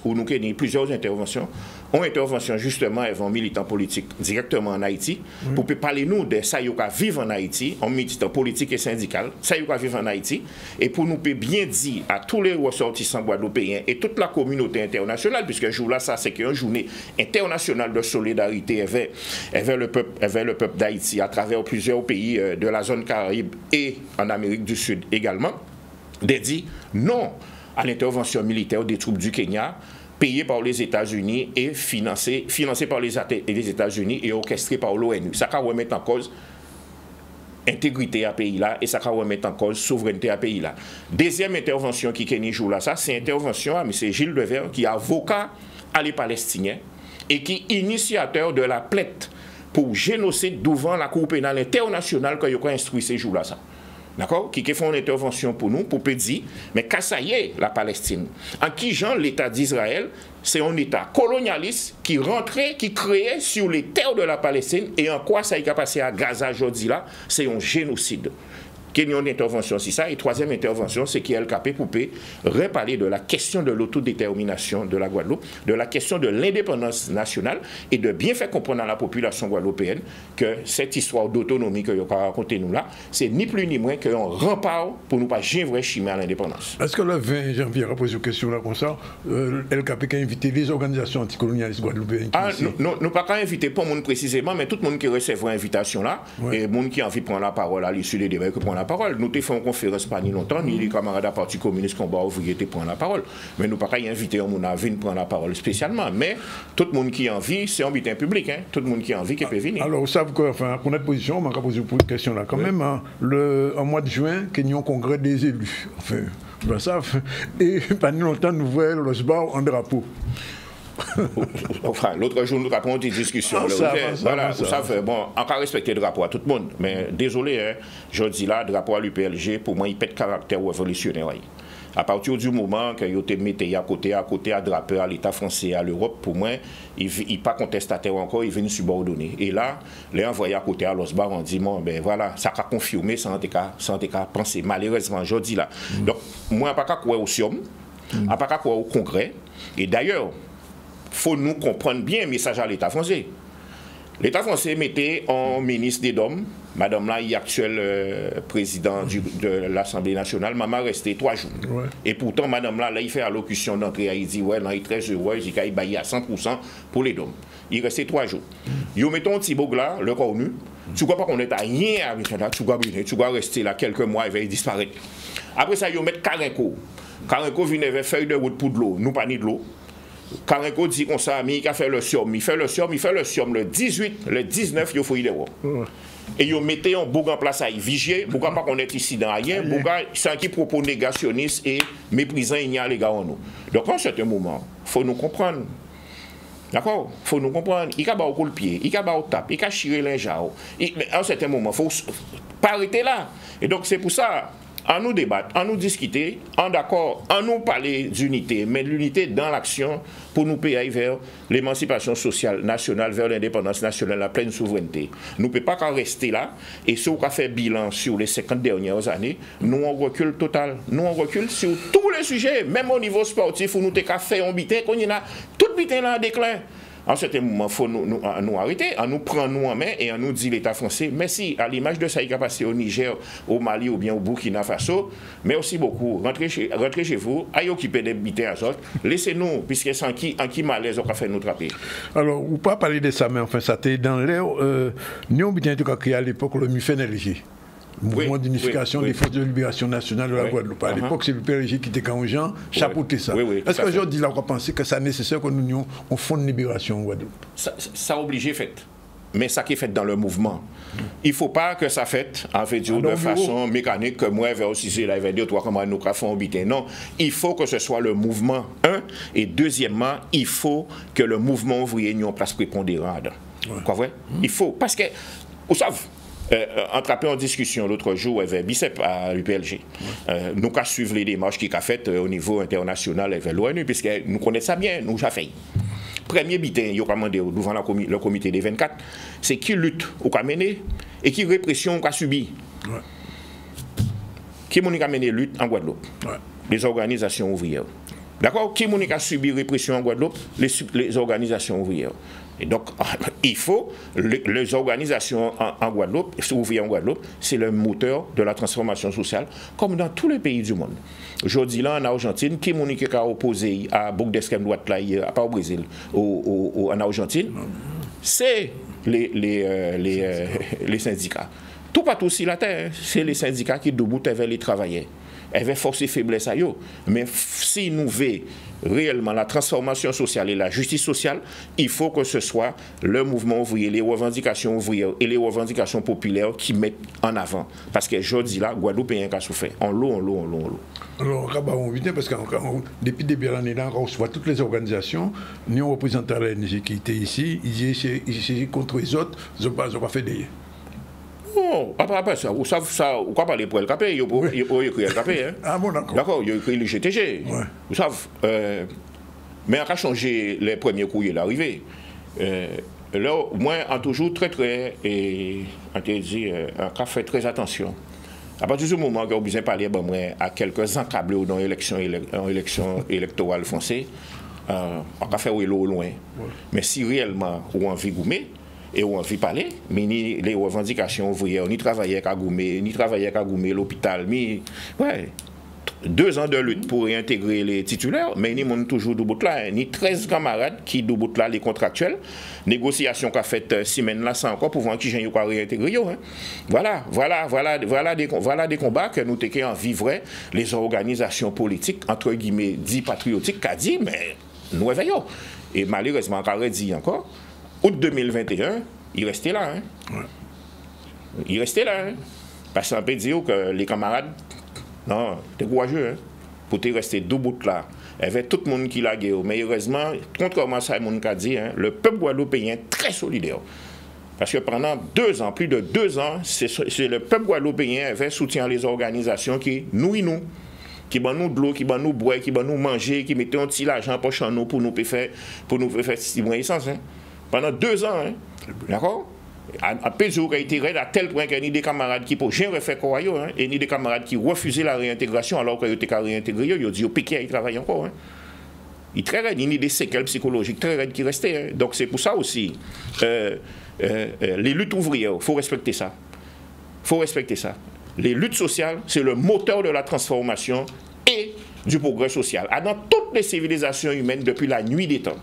où nous avons plusieurs interventions. Une intervention justement avec un militant politique directement en Haïti, pour parler nous de ça qui vivent en Haïti, un militant politique et syndical, ça qui vivent en Haïti, et pour nous bien dire à tous les ressortissants guadeloupéens et toute la communauté internationale, puisque ce jour-là, ça c'est une journée internationale de solidarité vers le peuple d'Haïti à travers plusieurs pays de la zone Caraïbe et en Amérique du Sud également. De dire non à l'intervention militaire des troupes du Kenya, payée par les États-Unis et financée par les États-Unis et orchestrée par l'ONU. Ça va remettre en cause intégrité à pays là et ça va remettre en cause souveraineté à pays là. Deuxième intervention qui est jour là, ça c'est intervention à M. Gilles Devers qui est avocat à les Palestiniens et qui est initiateur de la plainte pour génocide devant la Cour pénale internationale qui a instruit ces jours là ça. D'accord? Qui font une intervention pour nous, pour dire, mais qu'à ça y est, la Palestine. En qui, genre, l'État d'Israël, c'est un État colonialiste qui rentrait, qui créait sur les terres de la Palestine, et en quoi ça y est passé à Gaza aujourd'hui là, c'est un génocide. Qu'il y a une intervention, c'est ça. Et troisième intervention, c'est qu'il y a LKP pour reparler de la question de l'autodétermination de la Guadeloupe, de la question de l'indépendance nationale et de bien faire comprendre à la population guadeloupéenne que cette histoire d'autonomie que vous racontez nous là, c'est ni plus ni moins qu'un rempart pour nous pas jouer un vrai chimère à l'indépendance. Est-ce que le 20 janvier, on a posé une question là comme ça, LKP a invité les organisations anticolonialistes guadeloupéennes? Nous pas qu'à inviter pas monde précisément, mais tout le monde qui recevra l'invitation là, et le monde qui a envie de prendre la parole à l'issue des débats, la parole. Nous avons fait une conférence pas ni longtemps, ni les camarades du Parti communiste combat ouvrier prendre la parole. Mais nous ne pouvons pas inviter un monde à venir prendre la parole spécialement. Mais tout le monde qui a envie, c'est un butin public. Hein? Tout le monde qui a envie qui peut venir. Alors, vous savez que, enfin, pour notre position, on m'a posé une question là. Quand même, hein, en mois de juin, il y a un congrès des élus. Enfin, vous le savez. Et pas ni longtemps, nous voyons le SBAR en drapeau. Enfin, l'autre jour, nous avons des discussions. Voilà, vous savez, bon, encore respecter le drapeau à tout le monde. Mais désolé, hein, je dis là, le drapeau à l'UPLG, pour moi, il pète caractère révolutionnaire. À partir du moment que vous te mettez à côté à drapeau à l'État français, à l'Europe, pour moi, il n'est pas contestataire encore, il vient subordonner. Et là, les envoyés à côté à l'OSBAR, on dit, bon, ben voilà, ça a confirmé sans cas penser. Malheureusement, je dis là. Donc, moi, je ne sais pas quoi au SIOM, je ne sais pas quoi au Congrès. Et d'ailleurs, il faut nous comprendre bien le message à l'État français. L'État français mettait en ministre des DOM Madame là, il est actuel président de l'Assemblée nationale, maman resté 3 jours. Ouais. Et pourtant, madame là, il fait allocution d'entrée, il dit, ouais, non, il est très heureux, il a baillé à 100% pour les dômes. Il restait 3 jours. Ils mettons un petit bouc là, le corps nu, tu ne crois pas qu'on est à rien avec ça, tu dois rester là quelques mois, il va disparaître. Après ça, ils mettent Karenko. Karenko vient avec feuille de route pour de l'eau, nous pas ni de l'eau. Karenko dit comme ça, mais il a fait le siom, il fait le siom le 18, le 19, il faut y aller. Et ils mettent un bouc en place à y vigier, pourquoi pas qu'on est ici dans rien, c'est qui propose négationniste et méprisant il y a les gars en nous. Donc à un certain moment, il faut nous comprendre. D'accord? Il faut nous comprendre. Il y a un coup de pied, il y a un tape, il y a chirer l'injao. À un certain moment, il ne faut pas arrêter là. Et donc c'est pour ça. En nous débattre, en nous discuter, en d'accord, en nous parler d'unité, mais l'unité dans l'action pour nous payer vers l'émancipation sociale nationale, vers l'indépendance nationale, la pleine souveraineté. Nous ne pouvons pas rester là, et si on fait bilan sur les 50 dernières années, nous on recule total. Nous on recule sur tous les sujets, même au niveau sportif, où nous avons fait un bitin, qu'on y a tout bitin là en déclin. En certain moment, il faut nous arrêter, à nous prendre nous en main et à nous dire l'État français. Merci à l'image de ça qui a passé au Niger, au Mali ou bien au Burkina Faso. Merci beaucoup. Rentrez chez vous, allez occuper des bitins à autres. Laissez-nous, puisque c'est en qui malaise on va faire nous trapper. Alors, vous ne pouvez pas parler de ça, mais enfin, ça était dans l'air. Nous avons bien créé à l'époque le MUFNLG. Mouvement d'unification des forces de libération nationale de la Guadeloupe. À l'époque, c'est le PRG qui était quand gens chapeauté ça. Est-ce qu'aujourd'hui, là, on va penser que c'est nécessaire que nous ayons un fonds de libération en Guadeloupe? Ça obligé fait. Mais ça qui est fait dans le mouvement. Il ne faut pas que ça fait en fait de façon mécanique que moi, vers aussi, c'est là, il va dire, toi, comment nous faisons habiter. Non, il faut que ce soit le mouvement, et deuxièmement, il faut que le mouvement ouvrier ait une place prépondérante. Quoi vrai? Il faut, parce que, vous savez, entrapé en discussion l'autre jour avec Bicep à l'UPLG. Nous avons suivi les démarches qu'il a faites au niveau international avec l'ONU, puisque nous connaissons ça bien, nous avons fait. Premier bitin, il a demandé devant le comité des 24, c'est qui lutte au mené et qui répression qu'a subi. Qui a mené lutte en Guadeloupe? Les organisations ouvrières. D'accord? Qui a subi répression en Guadeloupe? Les organisations ouvrières. Et donc, il faut, les organisations en Guadeloupe, ouvrières en Guadeloupe, c'est le moteur de la transformation sociale, comme dans tous les pays du monde. Aujourd'hui, là, en Argentine, qui est opposé à Bouc d'Esquem droite, là, pas au Brésil, en Argentine, c'est les syndicats. Tout partout sur la terre, c'est les syndicats qui debout avec les travailleurs. Elle va forcer faiblesse à eux. Mais si nous voulons réellement la transformation sociale et la justice sociale, il faut que ce soit le mouvement ouvrier, les revendications ouvrières et les revendications populaires qui mettent en avant. Parce que je dis là, Guadeloupe est un cas souffert. En l'eau. Alors, on vient parce que depuis début de l'année, on reçoit toutes les organisations. Nous, représentants de l'ONG qui étaient ici, ils étaient contre les autres, ils n'ont pas fait des... Non, après ça, vous savez ça, vous ne parlez pas le CAP, il faut écrire le CAP. Ah bon, d'accord. D'accord, il a écrit le GTG. Ouais. Vous savez, mais on a changé les premiers courriers d'arrivée. Là, moi, on a toujours on a fait très attention. À partir du moment où on a besoin de parler à quelques encablés dans l'élection électorale française, on a fait au loin. Ouais. Mais si réellement on a envie de goumer, et on envie de parler, mais ni les revendications ouvrières, ni travailler à Goumé, l'hôpital, mais ouais, 2 ans de lutte pour réintégrer les titulaires, mais ni monde toujours du bout là, ni 13 camarades qui du bout là les contractuels, négociation qu'a fait semaine là, c'est encore pour voir qui j'ai pas réintégrer. Hein. Voilà des combats que nous t'ai en vivraient les organisations politiques entre guillemets dit patriotiques qu'a dit, mais nous réveillons. Et malheureusement, qu'a dit encore. Août 2021, il restait là. Hein. Ouais. Il restait là. Hein. Parce qu'on peut dire que les camarades, non, t'es courageux. Hein. Pour te rester debout là. Il y avait tout le monde qui l'a guerre. Mais heureusement, contrairement à ça, mon a dit, hein, le peuple guadeloupéen est très solidaire. Parce que pendant 2 ans, plus de 2 ans, c'est le peuple guadeloupéen qui avait soutenu les organisations qui nous, qui ban nous de l'eau, qui ban nous boire, qui ban nous manger, qui mettaient un petit argent pour nous pour nous faire essence. Hein. Pendant 2 ans, hein? D'accord? Un pays qui a été raide à tel point qu'il y a ni des camarades qui n'ont jamais fait quoi, hein? Et ni des camarades qui refusaient la réintégration alors qu'ils étaient réintégrés, ils ont dit au piquet, ils travaillent encore. Hein? Il très raide, il y a des séquelles psychologiques très raides qui restaient. Hein? Donc c'est pour ça aussi, les luttes ouvrières, il faut respecter ça. faut respecter ça. Les luttes sociales, c'est le moteur de la transformation et du progrès social. Dans toutes les civilisations humaines depuis la nuit des temps.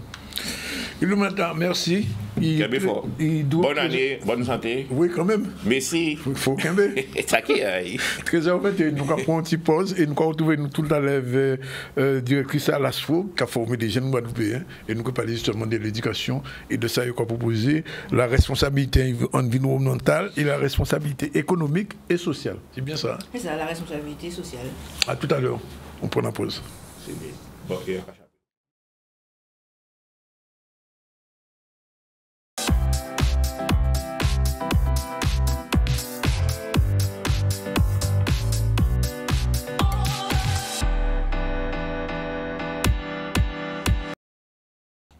Illuminata, merci. Bonne année, bonne santé. Oui, quand même. Merci. Il faut qu'un peu. Ça qui est. Très en fait, nous avons une petite pause et nous avons retrouvé tout à l'heure directrice à l'ASFO qui a formé des jeunes guadeloupéens et nous avons parlé justement de l'éducation et de ça, il a proposé la responsabilité environnementale et la responsabilité économique et sociale. C'est bien ça? C'est ça, la responsabilité sociale. À tout à l'heure. On prend la pause. C'est bien. Bon,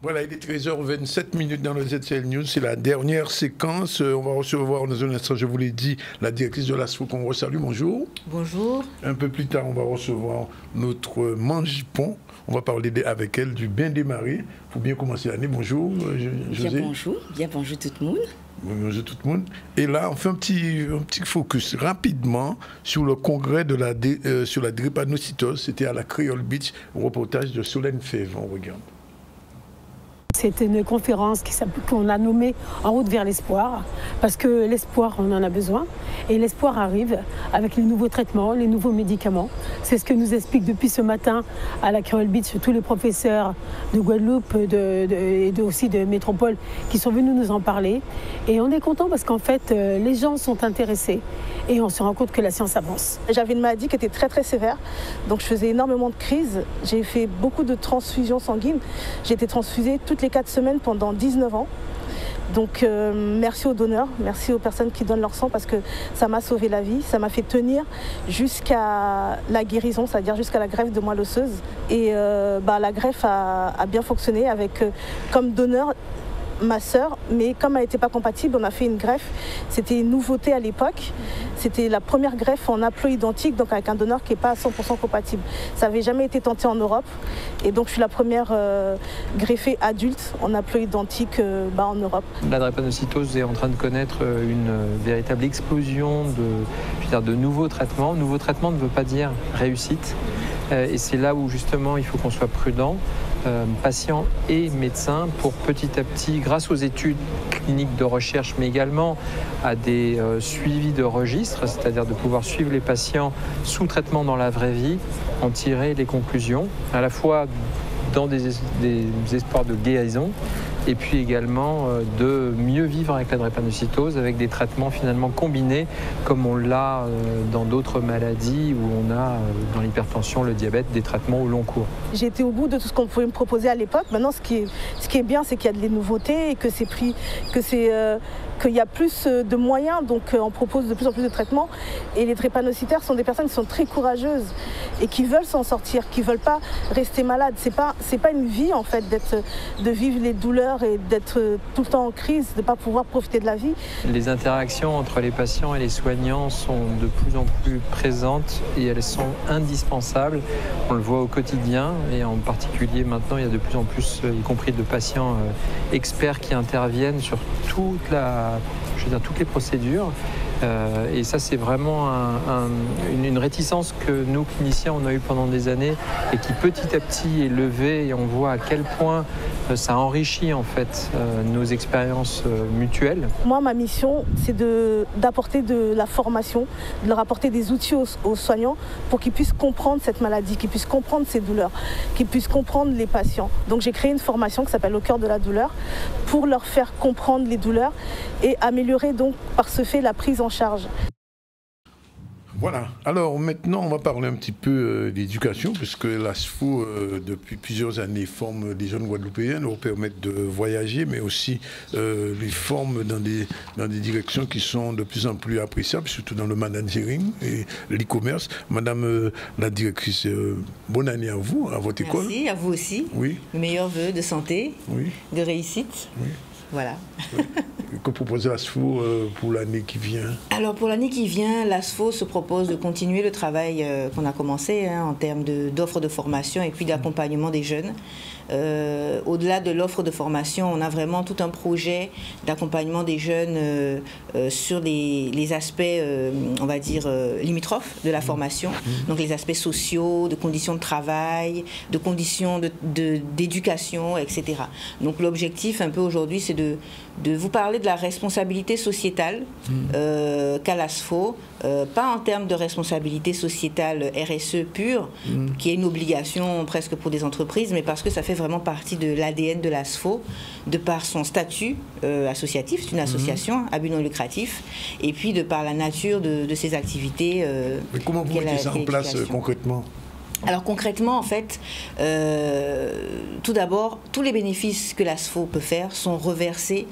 Voilà, il est 13h27 dans le ZCL News. C'est la dernière séquence. On va recevoir dans un instant, je vous l'ai dit, la directrice de l'ASFO qu'on resalue. Bonjour. Bonjour. Un peu plus tard, on va recevoir notre Mangipon. On va parler avec elle du bien démarrer. Il faut bien commencer l'année. Bonjour, José. Bien bonjour. Bien bonjour tout le monde. Bonjour tout le monde. Et là, on fait un petit focus rapidement sur le congrès sur la drépanocytose. C'était à la Creole Beach, reportage de Solène Fèvre. On regarde. C'était une conférence qu'on a nommée En route vers l'espoir, parce que l'espoir, on en a besoin. Et l'espoir arrive avec les nouveaux traitements, les nouveaux médicaments. C'est ce que nous expliquent depuis ce matin à la Creole Beach tous les professeurs de Guadeloupe et aussi de métropole qui sont venus nous en parler. Et on est content parce qu'en fait, les gens sont intéressés et on se rend compte que la science avance. J'avais une maladie qui était très très sévère, donc je faisais énormément de crises. J'ai fait beaucoup de transfusions sanguines. J'ai été transfusée toutes les 4 semaines pendant 19 ans. Donc merci aux donneurs, merci aux personnes qui donnent leur sang parce que ça m'a sauvé la vie, ça m'a fait tenir jusqu'à la guérison, c'est-à-dire jusqu'à la greffe de moelle osseuse. Et la greffe a bien fonctionné avec comme donneur ma sœur, mais comme elle n'était pas compatible, on a fait une greffe. C'était une nouveauté à l'époque. C'était la première greffe en haplo identique, donc avec un donneur qui n'est pas à 100% compatible. Ça n'avait jamais été tenté en Europe. Et donc je suis la première greffée adulte en haplo identique en Europe. La drépanocytose est en train de connaître une véritable explosion de nouveaux traitements. Nouveau traitement ne veut pas dire réussite. Et c'est là où justement il faut qu'on soit prudent. Patients et médecins pour petit à petit, grâce aux études cliniques de recherche, mais également à des suivis de registre, c'est-à-dire de pouvoir suivre les patients sous traitement dans la vraie vie, en tirer les conclusions, à la fois dans des espoirs de guérison, et puis également de mieux vivre avec la drépanocytose, avec des traitements finalement combinés, comme on l'a dans d'autres maladies, où on a dans l'hypertension, le diabète, des traitements au long cours. J'ai été au bout de tout ce qu'on pouvait me proposer à l'époque. Maintenant, ce qui est bien, c'est qu'il y a des nouveautés et que qu'il y a plus de moyens, donc on propose de plus en plus de traitements. Et les drépanocytaires sont des personnes qui sont très courageuses et qui veulent s'en sortir, qui ne veulent pas rester malades. C'est pas une vie en fait de vivre les douleurs et d'être tout le temps en crise, de ne pas pouvoir profiter de la vie. Les interactions entre les patients et les soignants sont de plus en plus présentes et elles sont indispensables. On le voit au quotidien et en particulier maintenant, il y a de plus en plus, y compris de patients experts qui interviennent sur toutes les procédures. Et ça, c'est vraiment une réticence que nous, cliniciens, on a eu pendant des années et qui petit à petit est levée et on voit à quel point ça enrichit en fait nos expériences mutuelles. Moi, ma mission, c'est d'apporter de la formation, de leur apporter des outils aux soignants pour qu'ils puissent comprendre cette maladie, qu'ils puissent comprendre ces douleurs, qu'ils puissent comprendre les patients. Donc j'ai créé une formation qui s'appelle Au cœur de la douleur pour leur faire comprendre les douleurs et améliorer donc par ce fait la prise en charge. Voilà. Alors maintenant, on va parler un petit peu d'éducation, puisque l'ASFO, depuis plusieurs années, forme des jeunes Guadeloupéens, leur permettent de voyager, mais aussi les forme dans des directions qui sont de plus en plus appréciables, surtout dans le managering et l'e-commerce. Madame la directrice, bonne année à vous, à votre école. Merci, à vous aussi. Oui. Meilleurs vœux de santé, oui, de réussite. Oui. Voilà. Que propose l'ASFO pour l'année qui vient? Alors pour l'année qui vient, l'ASFO se propose de continuer le travail qu'on a commencé en termes d'offres de formation et puis d'accompagnement des jeunes. Au-delà de l'offre de formation, on a vraiment tout un projet d'accompagnement des jeunes sur les aspects, on va dire, limitrophes de la formation. Donc les aspects sociaux, de conditions de travail, de conditions d'éducation, etc. Donc l'objectif un peu aujourd'hui, c'est de vous parler de la responsabilité sociétale qu'a l'ASFO, pas en termes de responsabilité sociétale RSE pure, qui est une obligation presque pour des entreprises, mais parce que ça fait vraiment partie de l'ADN de l'ASFO, de par son statut associatif, c'est une association à but non lucratif, et puis de par la nature de ses activités. Mais comment vous mettez ça en place concrètement? Alors concrètement, en fait, tout d'abord, tous les bénéfices que l'ASFO peut faire sont reversés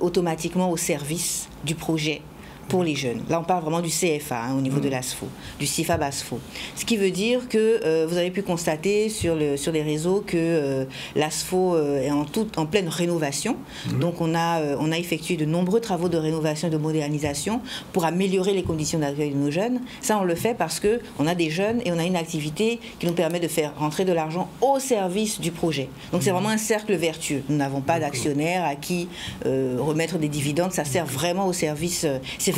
automatiquement au service du projet pour les jeunes. Là, on parle vraiment du CFA au niveau de l'ASFO, du CIFAB-ASFO. Ce qui veut dire que vous avez pu constater sur les réseaux que l'ASFO est en pleine rénovation. Donc, on a effectué de nombreux travaux de rénovation et de modernisation pour améliorer les conditions d'accueil de nos jeunes. Ça, on le fait parce qu'on a des jeunes et on a une activité qui nous permet de faire rentrer de l'argent au service du projet. Donc, c'est vraiment un cercle vertueux. Nous n'avons pas d'actionnaires à qui remettre des dividendes. Ça sert vraiment au service.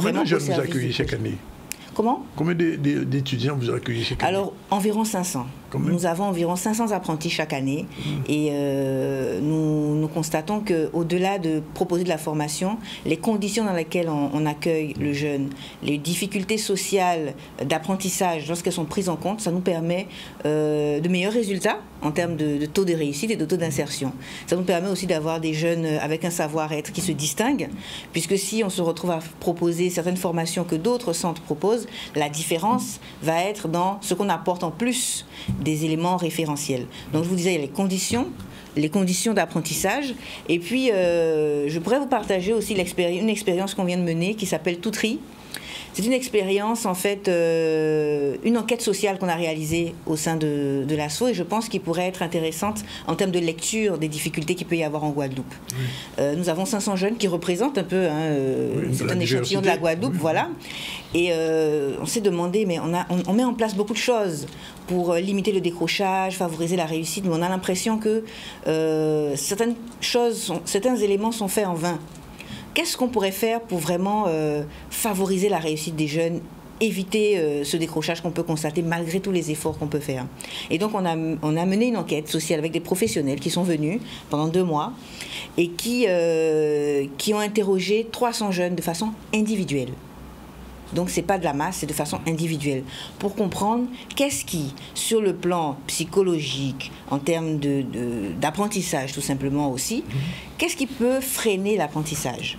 Combien de jeunes vous accueillez chaque année? Comment? Combien d'étudiants vous accueillez chaque année? Alors, environ 500. Nous avons environ 500 apprentis chaque année et nous constatons qu'au-delà de proposer de la formation, les conditions dans lesquelles on accueille le jeune, les difficultés sociales d'apprentissage, lorsqu'elles sont prises en compte, ça nous permet de meilleurs résultats en termes de taux de réussite et de taux d'insertion. Ça nous permet aussi d'avoir des jeunes avec un savoir-être qui se distingue, puisque si on se retrouve à proposer certaines formations que d'autres centres proposent, la différence va être dans ce qu'on apporte en plus des éléments référentiels. Donc je vous disais, il y a les conditions d'apprentissage. Et puis, je pourrais vous partager aussi une expérience qu'on vient de mener qui s'appelle Touterie. C'est une expérience, en fait, une enquête sociale qu'on a réalisée au sein de l'ASFO et je pense qu'il pourrait être intéressante en termes de lecture des difficultés qu'il peut y avoir en Guadeloupe. Nous avons 500 jeunes qui représentent un peu c'est un échantillon de la Guadeloupe, voilà. Et on s'est demandé, mais on met en place beaucoup de choses pour limiter le décrochage, favoriser la réussite, mais on a l'impression que certains éléments sont faits en vain. Qu'est-ce qu'on pourrait faire pour vraiment favoriser la réussite des jeunes, éviter ce décrochage qu'on peut constater malgré tous les efforts qu'on peut faire? Et donc on a mené une enquête sociale avec des professionnels qui sont venus pendant 2 mois et qui ont interrogé 300 jeunes de façon individuelle. Donc ce n'est pas de la masse, c'est de façon individuelle. Pour comprendre qu'est-ce qui, sur le plan psychologique, en termes d'apprentissage tout simplement aussi, qu'est-ce qui peut freiner l'apprentissage?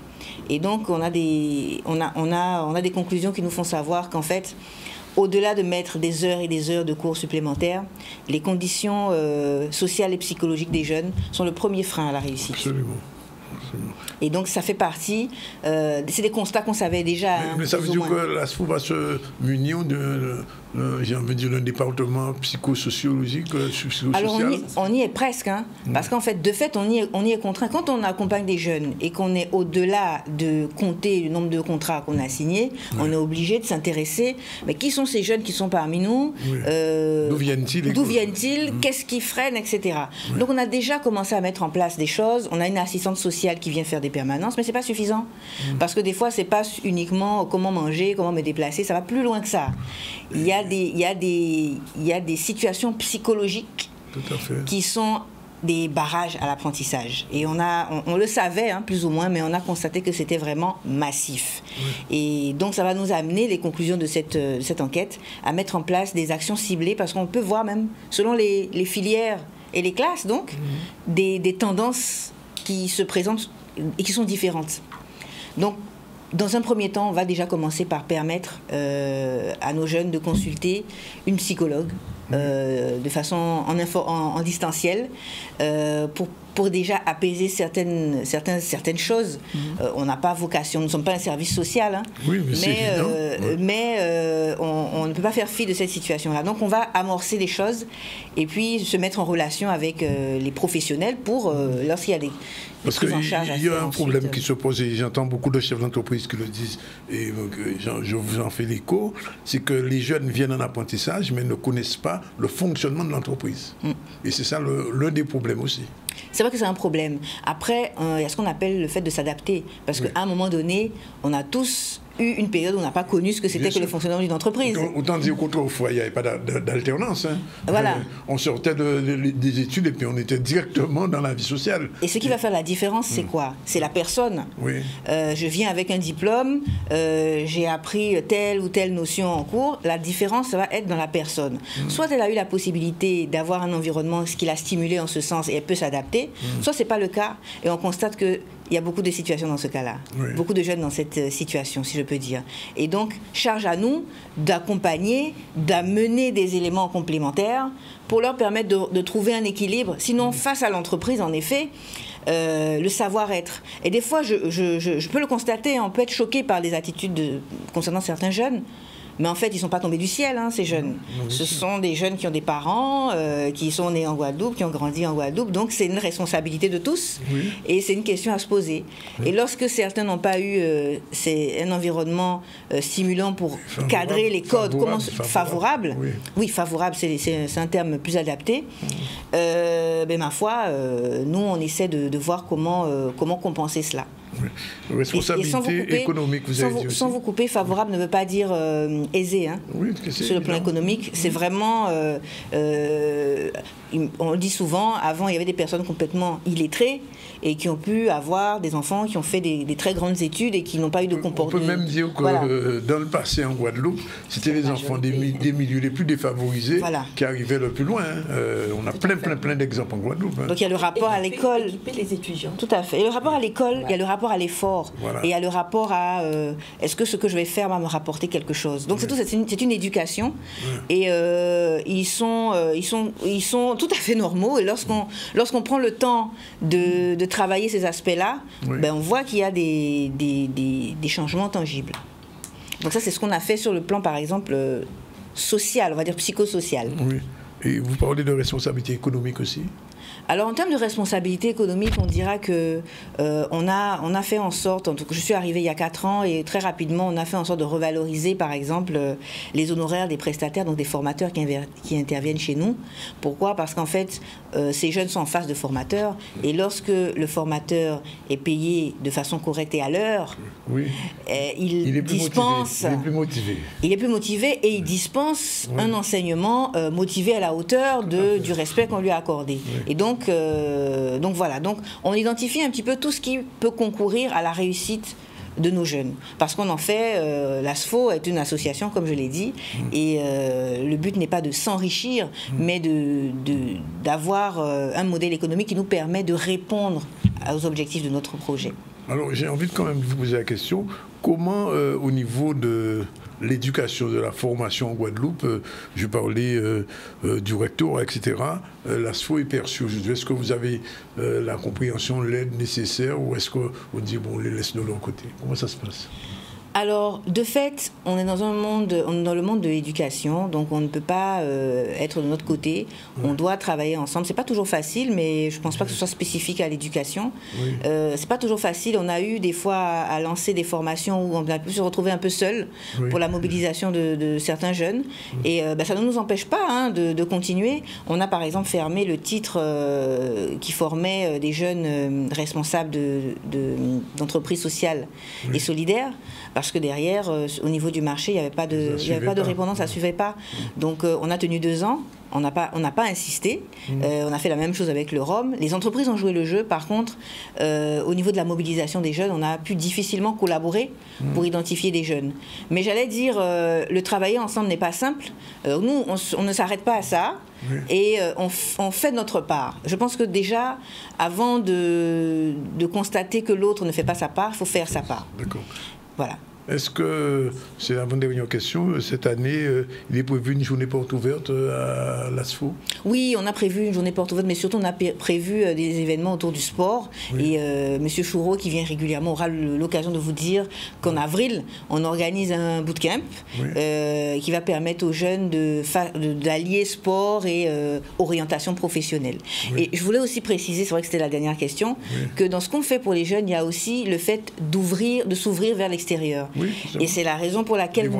Et donc on a des conclusions qui nous font savoir qu'en fait, au-delà de mettre des heures et des heures de cours supplémentaires, les conditions sociales et psychologiques des jeunes sont le premier frein à la réussite. Absolument. Et donc ça fait partie, c'est des constats qu'on savait déjà. Mais ça veut dire que l'ASFO va se munir d'un département psychosociologique, psychosocial. Alors on y est presque, parce qu'en fait, de fait, on y est contraint. Quand on accompagne des jeunes et qu'on est au-delà de compter le nombre de contrats qu'on a signés, on est obligé de s'intéresser, mais qui sont ces jeunes qui sont parmi nous? D'où viennent-ils? Qu'est-ce qui freine, etc. Donc on a déjà commencé à mettre en place des choses. On a une assistante sociale qui vient faire des permanences, mais c'est pas suffisant. Parce que des fois, c'est pas uniquement comment manger, comment me déplacer, ça va plus loin que ça. Il y a des situations psychologiques qui sont des barrages à l'apprentissage. Et on le savait, plus ou moins, mais on a constaté que c'était vraiment massif. Et donc, ça va nous amener, les conclusions de cette enquête, à mettre en place des actions ciblées, parce qu'on peut voir même, selon les filières et les classes, donc, des tendances qui se présentent et qui sont différentes. Donc, dans un premier temps, on va déjà commencer par permettre à nos jeunes de consulter une psychologue de façon en distanciel pour déjà apaiser certaines choses. On n'a pas vocation, nous ne sommes pas un service social, hein, oui, mais on ne peut pas faire fi de cette situation-là. Donc on va amorcer des choses et puis se mettre en relation avec les professionnels pour, lorsqu'il y a des parce qu'il y a un problème qui se pose, et j'entends beaucoup de chefs d'entreprise qui le disent, et je vous en fais l'écho, c'est que les jeunes viennent en apprentissage, mais ne connaissent pas le fonctionnement de l'entreprise. Et c'est ça l'un des problèmes aussi. C'est vrai que c'est un problème. Après, il y a ce qu'on appelle le fait de s'adapter. Parce qu'à un moment donné, on a tous eu une période où on n'a pas connu ce que c'était que le fonctionnement d'une entreprise. Autant dire qu'autrefois, il n'y avait pas d'alternance. Hein. Voilà. On sortait des études et puis on était directement dans la vie sociale. Et ce qui va faire la différence, c'est quoi? C'est la personne. Oui. Je viens avec un diplôme, j'ai appris telle ou telle notion en cours. La différence, ça va être dans la personne. Soit elle a eu la possibilité d'avoir un environnement qui l'a stimulé en ce sens et elle peut s'adapter, soit ce n'est pas le cas. Et on constate que il y a beaucoup de situations dans ce cas-là. Oui. Beaucoup de jeunes dans cette situation, si je peux dire. Et donc, charge à nous d'accompagner, d'amener des éléments complémentaires pour leur permettre de trouver un équilibre. Sinon, face à l'entreprise, en effet, le savoir-être. Et des fois, je peux le constater, on peut être choqué par des attitudes concernant certains jeunes. Mais en fait, ils ne sont pas tombés du ciel, hein, ces jeunes. Ce sont des jeunes qui ont des parents, qui sont nés en Guadeloupe, qui ont grandi en Guadeloupe. Donc, c'est une responsabilité de tous. Oui. Et c'est une question à se poser. Oui. Et lorsque certains n'ont pas eu un environnement stimulant pour cadrer les codes favorable. Oui, favorable, c'est un terme plus adapté. Ben, ma foi, nous, on essaie de voir comment compenser cela. Oui. Responsabilité économique, vous avez dit aussi. Sans vous couper, favorable ne veut pas dire aisé. Hein, sur le plan économique, c'est vraiment... on le dit souvent, avant, il y avait des personnes complètement illettrées et qui ont pu avoir des enfants qui ont fait des très grandes études et qui n'ont pas eu de comportement. On peut même dire que dans le passé en Guadeloupe, c'était les enfants des milieux les plus défavorisés qui arrivaient le plus loin. On a plein d'exemples en Guadeloupe. Hein. Donc il y a le rapport à l'école. Équiper les étudiants. Tout à fait. Et le rapport à l'école, il y a le rapport à l'effort. Et il y a le rapport à est-ce que ce que je vais faire va me rapporter quelque chose. Donc c'est une éducation. Et ils sont tout à fait normaux. Et lorsqu'on prend le temps de travailler ces aspects-là, ben on voit qu'il y a des changements tangibles. Donc ça, c'est ce qu'on a fait sur le plan, par exemple, social, on va dire psychosocial. Oui. Et vous parlez de responsabilité économique aussi? Alors en termes de responsabilité économique, on dira que on a fait en sorte, en tout cas je suis arrivée il y a 4 ans et très rapidement on a fait en sorte de revaloriser par exemple les honoraires des prestataires, donc des formateurs qui interviennent chez nous. Pourquoi? Parce qu'en fait ces jeunes sont en face de formateurs et lorsque le formateur est payé de façon correcte et à l'heure, il dispense... Il est plus motivé et il dispense un enseignement motivé à la hauteur du respect qu'on lui a accordé. Et donc voilà, donc on identifie un petit peu tout ce qui peut concourir à la réussite de nos jeunes. Parce qu'on en fait, l'ASFO est une association, comme je l'ai dit, et le but n'est pas de s'enrichir, mais d'avoir un modèle économique qui nous permet de répondre aux objectifs de notre projet. Alors j'ai envie de quand même vous poser la question, comment au niveau de l'éducation, de la formation en Guadeloupe, je parlais du rectorat, etc., l'ASFO est perçu aujourd'hui. Est-ce que vous avez la compréhension, l'aide nécessaire ou est-ce qu'on dit, bon, on les laisse de leur côté? Comment ça se passe? Alors, de fait, on est dans le monde de l'éducation, donc on ne peut pas être de notre côté. On doit travailler ensemble. C'est pas toujours facile, mais je pense pas que ce soit spécifique à l'éducation. C'est pas toujours facile. On a eu des fois à lancer des formations où on a pu se retrouver un peu seul pour la mobilisation de certains jeunes. Et ça ne nous empêche pas de continuer. On a par exemple fermé le titre qui formait des jeunes responsables d'entreprises sociales et solidaires. Parce que derrière, au niveau du marché, il n'y avait pas de répondance, ça ne suivait pas. Donc on a tenu 2 ans, on n'a pas insisté, on a fait la même chose avec le ROM. Les entreprises ont joué le jeu, par contre, au niveau de la mobilisation des jeunes, on a pu difficilement collaborer pour identifier des jeunes. Mais j'allais dire, le travailler ensemble n'est pas simple. Nous, on ne s'arrête pas à ça. Et on fait de notre part. Je pense que déjà, avant de constater que l'autre ne fait pas sa part, il faut faire sa part. D'accord. Voilà. Est-ce que, c'est l'avant-dernière question, cette année, il est prévu une journée porte ouverte à l'ASFO? Oui, on a prévu une journée porte ouverte, mais surtout on a prévu des événements autour du sport. Oui. Et M. Choureau, qui vient régulièrement, aura l'occasion de vous dire qu'en avril, on organise un bootcamp qui va permettre aux jeunes d'allier sport et orientation professionnelle. Oui. Et je voulais aussi préciser, c'est vrai que c'était la dernière question, que dans ce qu'on fait pour les jeunes, il y a aussi le fait de s'ouvrir vers l'extérieur. Oui, et c'est la raison pour laquelle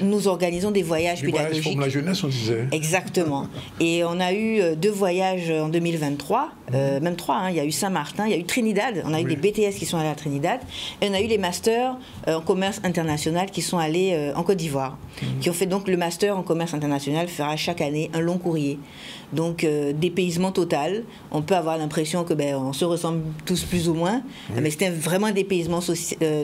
nous organisons des voyages pédagogiques. Pour la jeunesse, on disait. Exactement. Et on a eu 2 voyages en 2023, même 3, hein. Il y a eu Saint-Martin, il y a eu Trinidad, on a eu des BTS qui sont allés à Trinidad, et on a eu les masters en commerce international qui sont allés en Côte d'Ivoire, qui ont fait donc le master en commerce international, fera chaque année un long courrier. Donc dépaysement total, on peut avoir l'impression que on se ressemble tous plus ou moins, mais c'était vraiment un dépaysement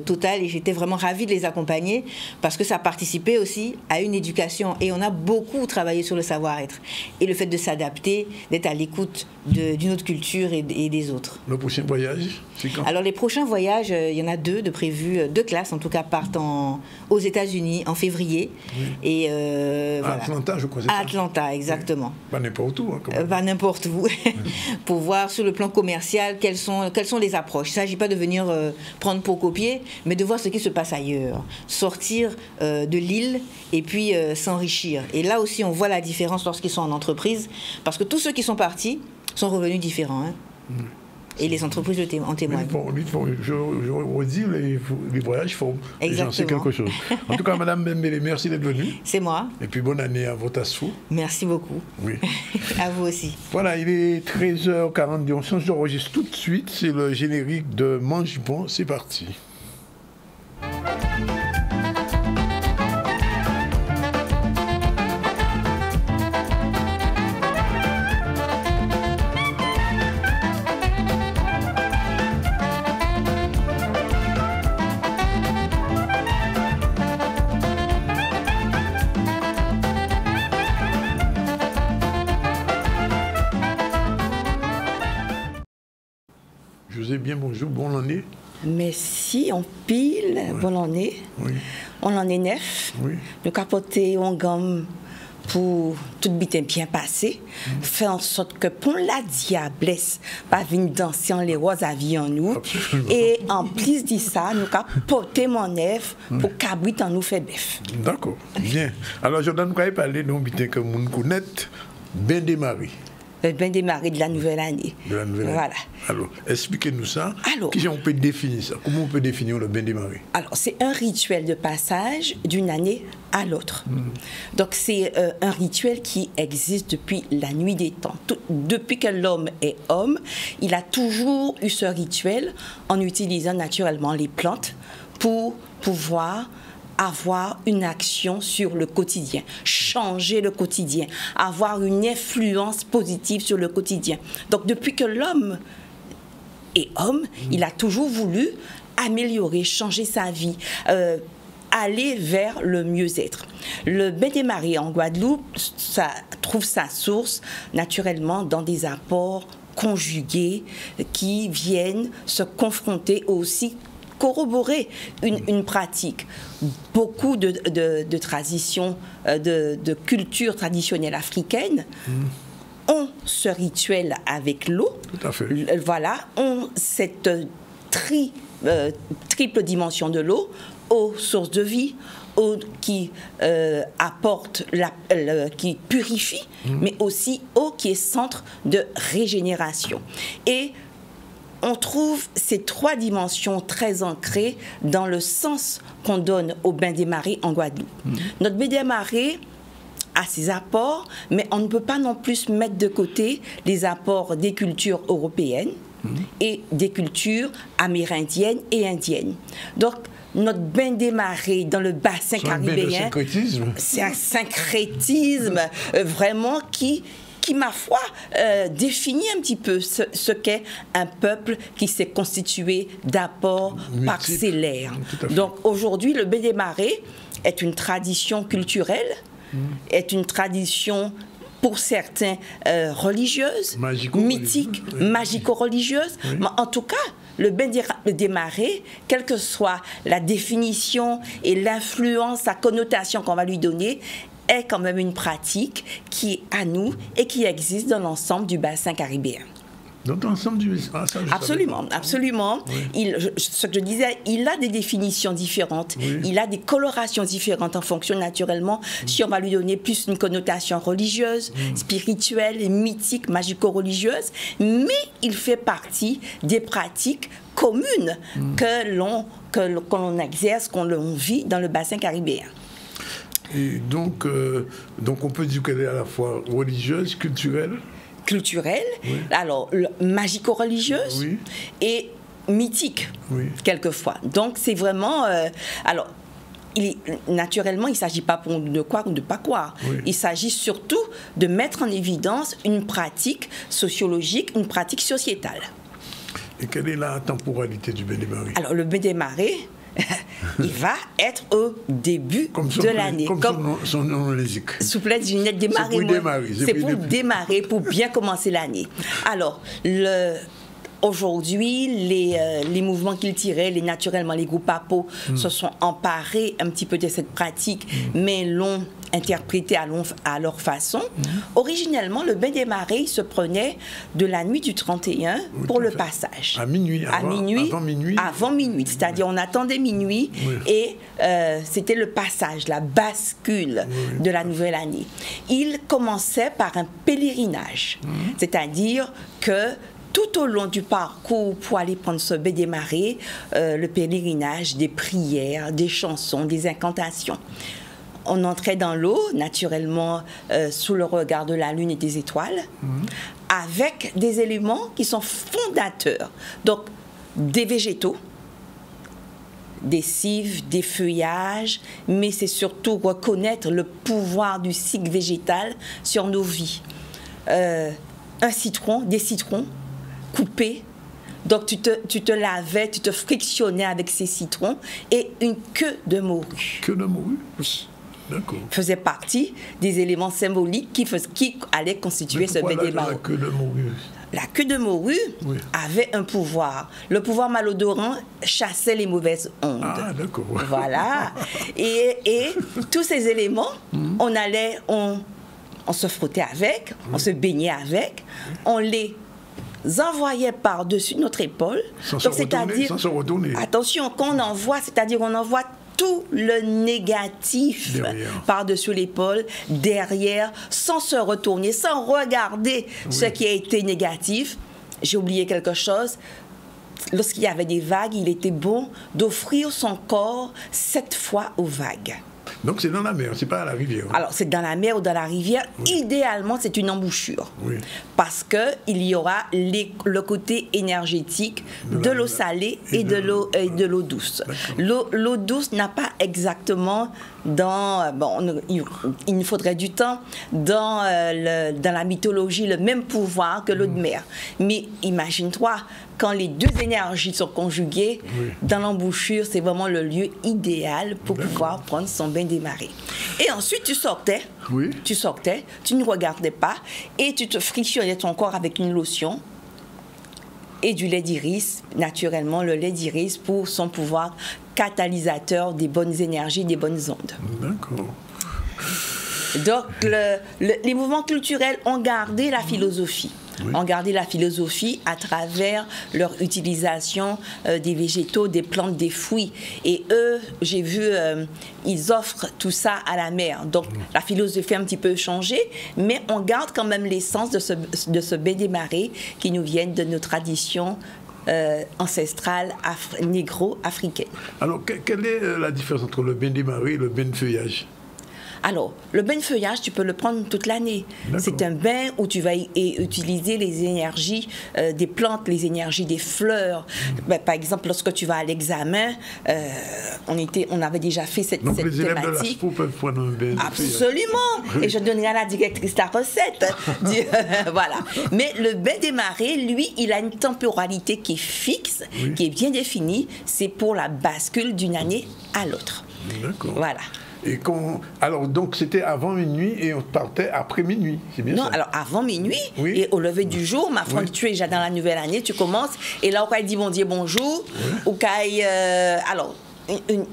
total et j'étais vraiment ravie de les accompagner parce que ça participait aussi à une éducation et on a beaucoup travaillé sur le savoir-être et le fait de s'adapter, d'être à l'écoute d'une autre culture et des autres. Le prochain voyage, c'est quand? Alors les prochains voyages, il y en a 2 de prévus, 2 classes en tout cas partent aux États-Unis en février. Et à Atlanta, je crois. À Atlanta, exactement. Pas n'importe où. Pas n'importe où. Pour voir sur le plan commercial quelles sont les approches. Il ne s'agit pas de venir prendre pour copier, mais de voir ce qui se passe ailleurs. Sortir de l'île et puis s'enrichir. Et là aussi, on voit la différence lorsqu'ils sont en entreprise, parce que tous ceux qui sont partis sont revenus différents. Hein. Et les entreprises en témoignent. Je redis, les voyages font j'en sais quelque chose. En tout cas, Madame Bembele, merci d'être venue. C'est moi. Et puis bonne année à votre ASFO. Merci beaucoup. Oui. À vous aussi. Voilà, il est 13h40. On change d'enregistre tout de suite. C'est le générique de Mange Bon. C'est parti. José, bien bonjour, bonne année. Merci, on pile, bonne année. Oui. On en est 9. Oui. Nous capoter en gamme pour tout bien passé. Faire en sorte que pour la diablesse, pas venir danser en les roses avions nous. Absolument. Et en plus de ça, nous capoter mon neuf pour cabrit en nous fait bœuf. D'accord, bien. Alors, Jordan, nous allons parler d'un bitin que nous connaissons, bien démarré. Bien démarré de la nouvelle année. De la nouvelle année. Voilà. Alors, expliquez-nous ça. Alors, comment on peut définir ça? Comment on peut définir le bien démarré? Alors, c'est un rituel de passage d'une année à l'autre. Donc, c'est un rituel qui existe depuis la nuit des temps. Depuis que l'homme est homme, il a toujours eu ce rituel en utilisant naturellement les plantes pour pouvoir avoir une action sur le quotidien, changer le quotidien, avoir une influence positive sur le quotidien. Donc depuis que l'homme est homme, il a toujours voulu améliorer, changer sa vie, aller vers le mieux-être. Le bain des marées en Guadeloupe, ça trouve sa source naturellement dans des apports conjugués qui viennent se confronter aussi corroborer une pratique. Beaucoup de traditions, de cultures traditionnelles africaines ont ce rituel avec l'eau. Tout à fait. Voilà, ont cette triple dimension de l'eau, eau, source de vie, eau qui apporte, qui purifie, mais aussi eau qui est centre de régénération. Et on trouve ces 3 dimensions très ancrées dans le sens qu'on donne au bain des marées en Guadeloupe. Notre bain des marées a ses apports, mais on ne peut pas non plus mettre de côté les apports des cultures européennes et des cultures amérindiennes et indiennes. Donc, notre bain des marées dans le bassin caribéen, c'est un syncrétisme vraiment qui, ma foi, définit un petit peu ce qu'est un peuple qui s'est constitué d'apports parcellaires. Donc aujourd'hui, le bain des marées est une tradition culturelle, est une tradition pour certains religieuses, mythiques, magico-religieuses. Oui. Mais en tout cas, le bain des marées, quelle que soit la définition et l'influence, la connotation qu'on va lui donner, est quand même une pratique qui est à nous et qui existe dans l'ensemble du bassin caribéen. Dans l'ensemble du bassin? Absolument, absolument. Oui. Ce que je disais, il a des définitions différentes, oui. Il a des colorations différentes en fonction naturellement, si on va lui donner plus une connotation religieuse, spirituelle, mythique, magico-religieuse, mais il fait partie des pratiques communes que l'on exerce, qu'on vit dans le bassin caribéen. Et donc on peut dire qu'elle est à la fois religieuse, culturelle. Culturelle, oui. Alors magico-religieuse, oui. Et mythique, oui. Quelquefois. Donc c'est vraiment... alors, naturellement, il ne s'agit pas de croire ou de ne pas croire. Oui. Il s'agit surtout de mettre en évidence une pratique sociologique, une pratique sociétale. Et quelle est la temporalité du bain des marées? Alors le bain des marées... il va être au début de l'année. Comme son nom l'indique. Souplesse du net démarrer. C'est pour démarrer, pour bien commencer l'année. Alors, aujourd'hui, les mouvements culturels, naturellement, les groupes APO se sont emparés un petit peu de cette pratique, mais l'ont interprété à leur façon. Originellement, le bain des marées, il se prenait de la nuit du 31 pour le passage. À minuit, avant minuit. Avant minuit, c'est-à-dire on attendait minuit et c'était le passage, la bascule de la nouvelle année. Il commençait par un pèlerinage, c'est-à-dire que tout au long du parcours pour aller prendre ce bain des marées, le pèlerinage, des prières, des chansons, des incantations. On entrait dans l'eau, naturellement, sous le regard de la lune et des étoiles, avec des éléments qui sont fondateurs. Donc, des végétaux, des cives, des feuillages, mais c'est surtout reconnaître le pouvoir du cycle végétal sur nos vies. Un citron, des citrons coupés. Donc, tu te lavais, tu te frictionnais avec ces citrons et une queue de morue. Queue de morue? Oui. D'accord. Faisait partie des éléments symboliques qui allaient constituer ce bain des marées. La queue de morue? La queue de morue avait un pouvoir. Le pouvoir malodorant chassait les mauvaises ondes. Ah, d'accord. Voilà. Et tous ces éléments, on se frottait avec, on se baignait avec, on les envoyait par-dessus notre épaule. Sans se retourner. Attention, quand on envoie, c'est-à-dire on envoie tout le négatif par-dessus l'épaule, derrière, sans se retourner, sans regarder ce qui a été négatif. J'ai oublié quelque chose. Lorsqu'il y avait des vagues, il était bon d'offrir son corps 7 fois aux vagues. Donc c'est dans la mer, c'est pas à la rivière. Alors c'est dans la mer ou dans la rivière. Idéalement, c'est une embouchure. Parce qu'il y aura le côté énergétique de l'eau salée et de l'eau douce. L'eau douce n'a pas exactement il nous faudrait du temps dans la mythologie le même pouvoir que l'eau de mer. Mais imagine-toi, quand les deux énergies sont conjuguées, dans l'embouchure, c'est vraiment le lieu idéal pour pouvoir prendre son bain des marées. Et ensuite, tu sortais, tu ne regardais pas, et tu te frictionnais ton corps avec une lotion et du lait d'iris, naturellement, le lait d'iris pour son pouvoir catalysateur des bonnes énergies, des bonnes ondes. D'accord. Donc, les mouvements culturels ont gardé la philosophie. Ont gardé la philosophie à travers leur utilisation des végétaux, des plantes, des fruits. Et eux, j'ai vu, ils offrent tout ça à la mer. Donc, la philosophie a un petit peu changé, mais on garde quand même l'essence de ce bain des marées qui nous viennent de nos traditions ancestrales négro-africaines. Alors, quelle est la différence entre le bain des marées et le bain de feuillage? Alors, le bain de feuillage, tu peux le prendre toute l'année. C'est un bain où tu vas utiliser les énergies des plantes, les énergies des fleurs. Par exemple, lorsque tu vas à l'examen, on avait déjà fait cette thématique. Donc, les élèves de l'ASPO peuvent prendre un bain de feuillage. Absolument. Et je donnerai à la directrice la recette. Voilà. Mais le bain des marées, lui, il a une temporalité qui est fixe, qui est bien définie. C'est pour la bascule d'une année à l'autre. D'accord. Voilà. Et alors, donc, c'était avant minuit et on partait après minuit, c'est bien ça? Non, alors avant minuit, et au lever du jour, ma femme, tu es déjà dans la nouvelle année, tu commences, et là, on va dire bon Dieu, bonjour, ou alors,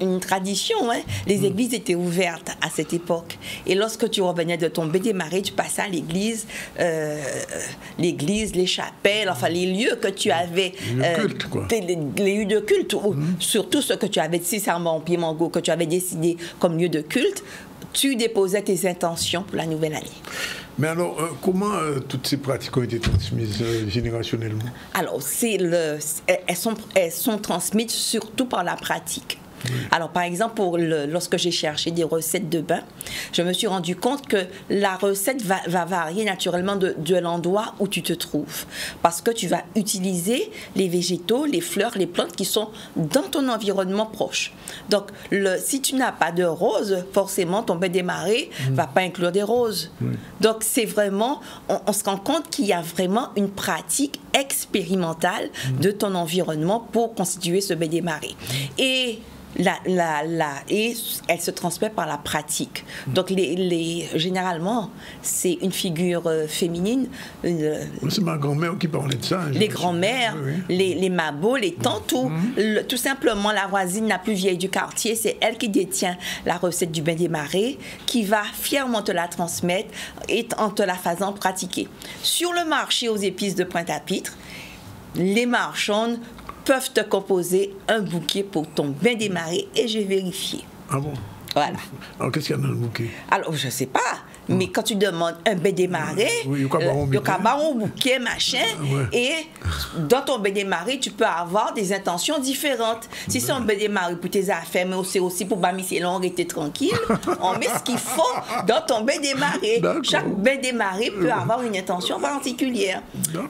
une tradition, hein. Les églises étaient ouvertes à cette époque. Et lorsque tu revenais de tomber des marées, tu passais à l'église, les chapelles, enfin les lieux que tu avais, les lieux de culte, ou surtout ceux que tu avais, si c'est en Pied-Mango, que tu avais décidé comme lieu de culte, tu déposais tes intentions pour la nouvelle année. Mais alors, comment toutes ces pratiques ont été transmises générationnellement? Alors, elles sont transmises surtout par la pratique. Alors, par exemple, lorsque j'ai cherché des recettes de bain, je me suis rendu compte que la recette va varier naturellement de l'endroit où tu te trouves. Parce que tu vas utiliser les végétaux, les fleurs, les plantes qui sont dans ton environnement proche. Donc, si tu n'as pas de roses, forcément, ton bain des marées ne va pas inclure des roses. Donc, c'est vraiment, on se rend compte qu'il y a vraiment une pratique expérimentale de ton environnement pour constituer ce bain des marées. Et et elle se transmet par la pratique. Donc, généralement, c'est une figure féminine. C'est ma grand-mère qui parlait de ça. Les grand-mères, les mabos, les tantes, tout simplement la voisine la plus vieille du quartier, c'est elle qui détient la recette du bain des marées, qui va fièrement te la transmettre et en te la faisant pratiquer. Sur le marché aux épices de Pointe-à-Pitre, les marchandes peuvent te composer un bouquet pour ton bain des marées et j'ai vérifié. Ah bon? Voilà. Alors, qu'est-ce qu'il y a dans le bouquet? Alors, je ne sais pas, mais quand tu demandes un bain des marées, il y a un bouquet, machin, et dans ton bain des marées, tu peux avoir des intentions différentes. Si c'est un bain des marées pour tes affaires, mais c'est aussi pour bamisser longue et t'es tranquille, on met ce qu'il faut dans ton bain des marées. Chaque bain des marées peut avoir une intention particulière.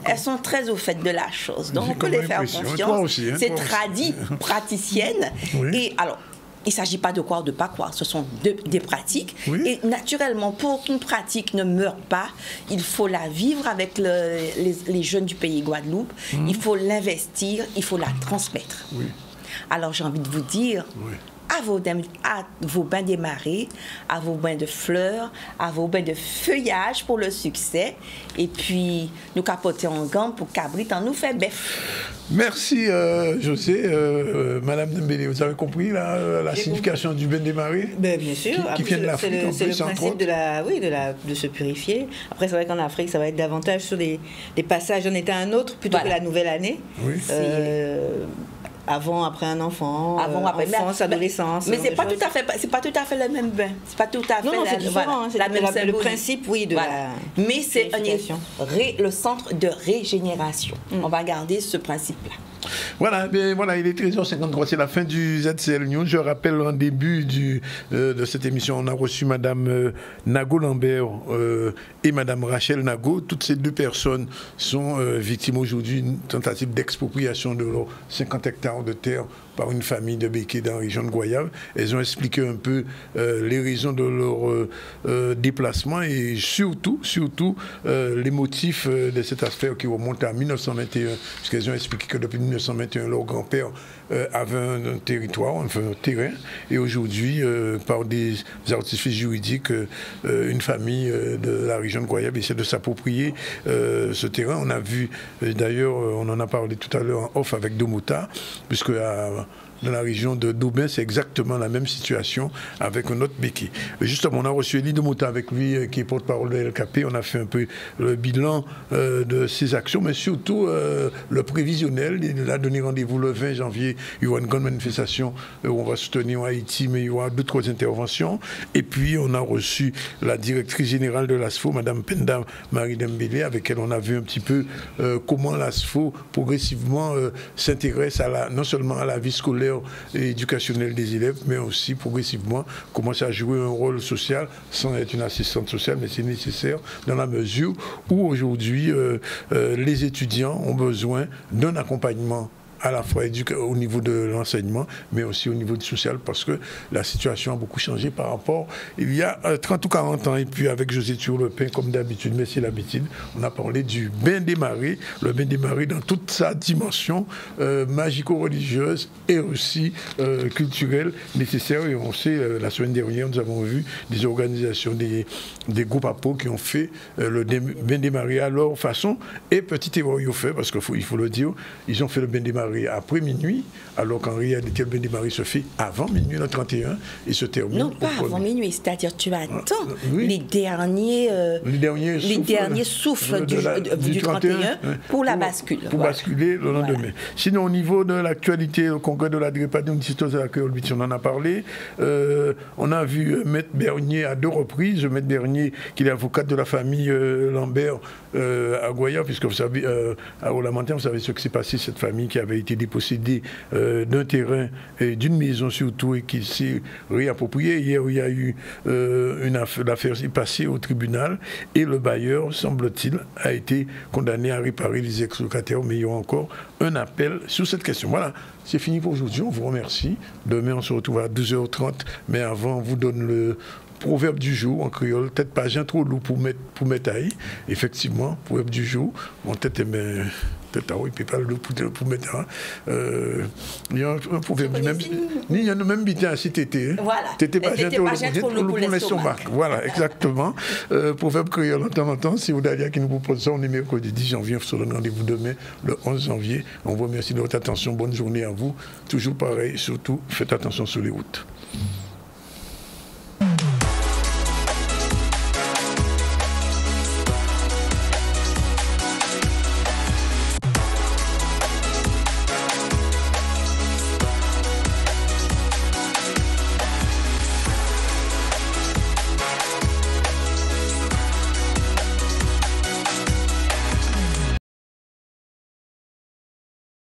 Elles sont très au fait de la chose, donc on peut les faire confiance. C'est tradit, praticienne. Et alors, il ne s'agit pas de croire ou de ne pas croire, ce sont des pratiques. Et naturellement, pour qu'une pratique ne meure pas, il faut la vivre avec les jeunes du pays Guadeloupe, il faut l'investir, il faut la transmettre. Alors j'ai envie de vous dire, à vos bains des marées, à vos bains de fleurs, à vos bains de feuillage pour le succès, et puis nous capoter en gamme pour Cabrit en nous fait bœuf. Merci José. Madame Dembélé, vous avez compris la signification du bain des marées? Bien sûr. Qui vient de l'Afrique. C'est le principe de se purifier. Après, c'est vrai qu'en Afrique, ça va être davantage sur des passages d'un état à un autre plutôt que la nouvelle année. Avant, après un enfant, enfance, adolescence. Mais c'est pas tout à fait le même bain. C'est pas tout à fait c'est différent. C'est le principe, de la. Mais c'est le centre de régénération. On va garder ce principe-là. Voilà, il est 13h53, c'est la fin du ZCL News. Je rappelle en début de cette émission, on a reçu Madame Nago Lambert et Madame Rachel Nago. Toutes ces deux personnes sont victimes aujourd'hui d'une tentative d'expropriation de leurs 50 hectares de terre par une famille de Béquet dans la région de Goyave. Elles ont expliqué un peu les raisons de leur déplacement et surtout les motifs de cette affaire qui remonte à 1921, puisqu'elles ont expliqué que depuis 1921, leur grand-père avait un territoire, un terrain, et aujourd'hui, par des artifices juridiques, une famille de la région de Goyave essaie de s'approprier ce terrain. On a vu, d'ailleurs, on en a parlé tout à l'heure en off avec Domota, puisque dans la région de Daubin, c'est exactement la même situation avec un autre Béquet. Justement, on a reçu Elie Domota avec lui, qui est porte-parole de LKP. On a fait un peu le bilan de ses actions, mais surtout le prévisionnel. Il a donné rendez-vous le 20 janvier. Il y aura une grande manifestation où on va soutenir Haïti, mais il y aura d'autres interventions. Et puis, on a reçu la directrice générale de l'ASFO, Mme Penda Marie Dembélé, avec elle on a vu un petit peu comment l'ASFO progressivement s'intéresse non seulement à la vie scolaire et éducationnelle des élèves, mais aussi progressivement commencer à jouer un rôle social sans être une assistante sociale, mais c'est nécessaire dans la mesure où aujourd'hui les étudiants ont besoin d'un accompagnement à la fois au niveau de l'enseignement, mais aussi au niveau du social, parce que la situation a beaucoup changé par rapport il y a 30 ou 40 ans. Et puis avec José Turlepin, comme d'habitude, mais c'est l'habitude, on a parlé du bain des marées, le bain des marées dans toute sa dimension magico-religieuse et aussi culturelle nécessaire. Et on sait, la semaine dernière, nous avons vu des organisations, des groupes à peau qui ont fait le bain des marées à leur façon. Et petit erreur, ils ont fait, parce qu'il faut le dire, ils ont fait le bain des marées après minuit, alors qu'en réalité, le bain des marées se fait avant minuit, le 31, et se termine. Non, pas avant minuit, c'est-à-dire tu attends les derniers souffles du 31 pour la bascule. Pour basculer le lendemain. Voilà. Sinon, au niveau de l'actualité, le congrès de la Drépanoum, on en a parlé. On a vu Maître Bernier à 2 reprises. Maître Bernier, qui est avocat de la famille Lambert à Goya, puisque vous savez, à Olamantin, vous savez ce qui s'est passé, cette famille qui avait été dépossédée d'un terrain et d'une maison surtout, et qui s'est réappropriée. Hier, il y a eu l'affaire passée au tribunal, et le bailleur, semble-t-il, a été condamné à réparer les ex-locataires, mais il y aura encore un appel sur cette question. Voilà, c'est fini pour aujourd'hui, on vous remercie. Demain, on se retrouve à 12h30, mais avant, on vous donne le proverbe du jour en créole, peut-être pas un trop lourd pour mettre à y. Effectivement, proverbe du jour, mon tête est peut-être à oui, puis pas le lourd pour mettre à. Il y a un proverbe du même. Il y a le même bitin à cet été. Voilà. T'étais pas trop lourd pour l'estomac. Voilà, exactement. Proverbe créole en temps en temps. C'est Oudalia qui nous propose ça. On est mercredi 10 janvier. On se donne rendez-vous demain, le 11 janvier. On vous remercie de votre attention. Bonne journée à vous. Toujours pareil. Surtout, faites attention sur les routes.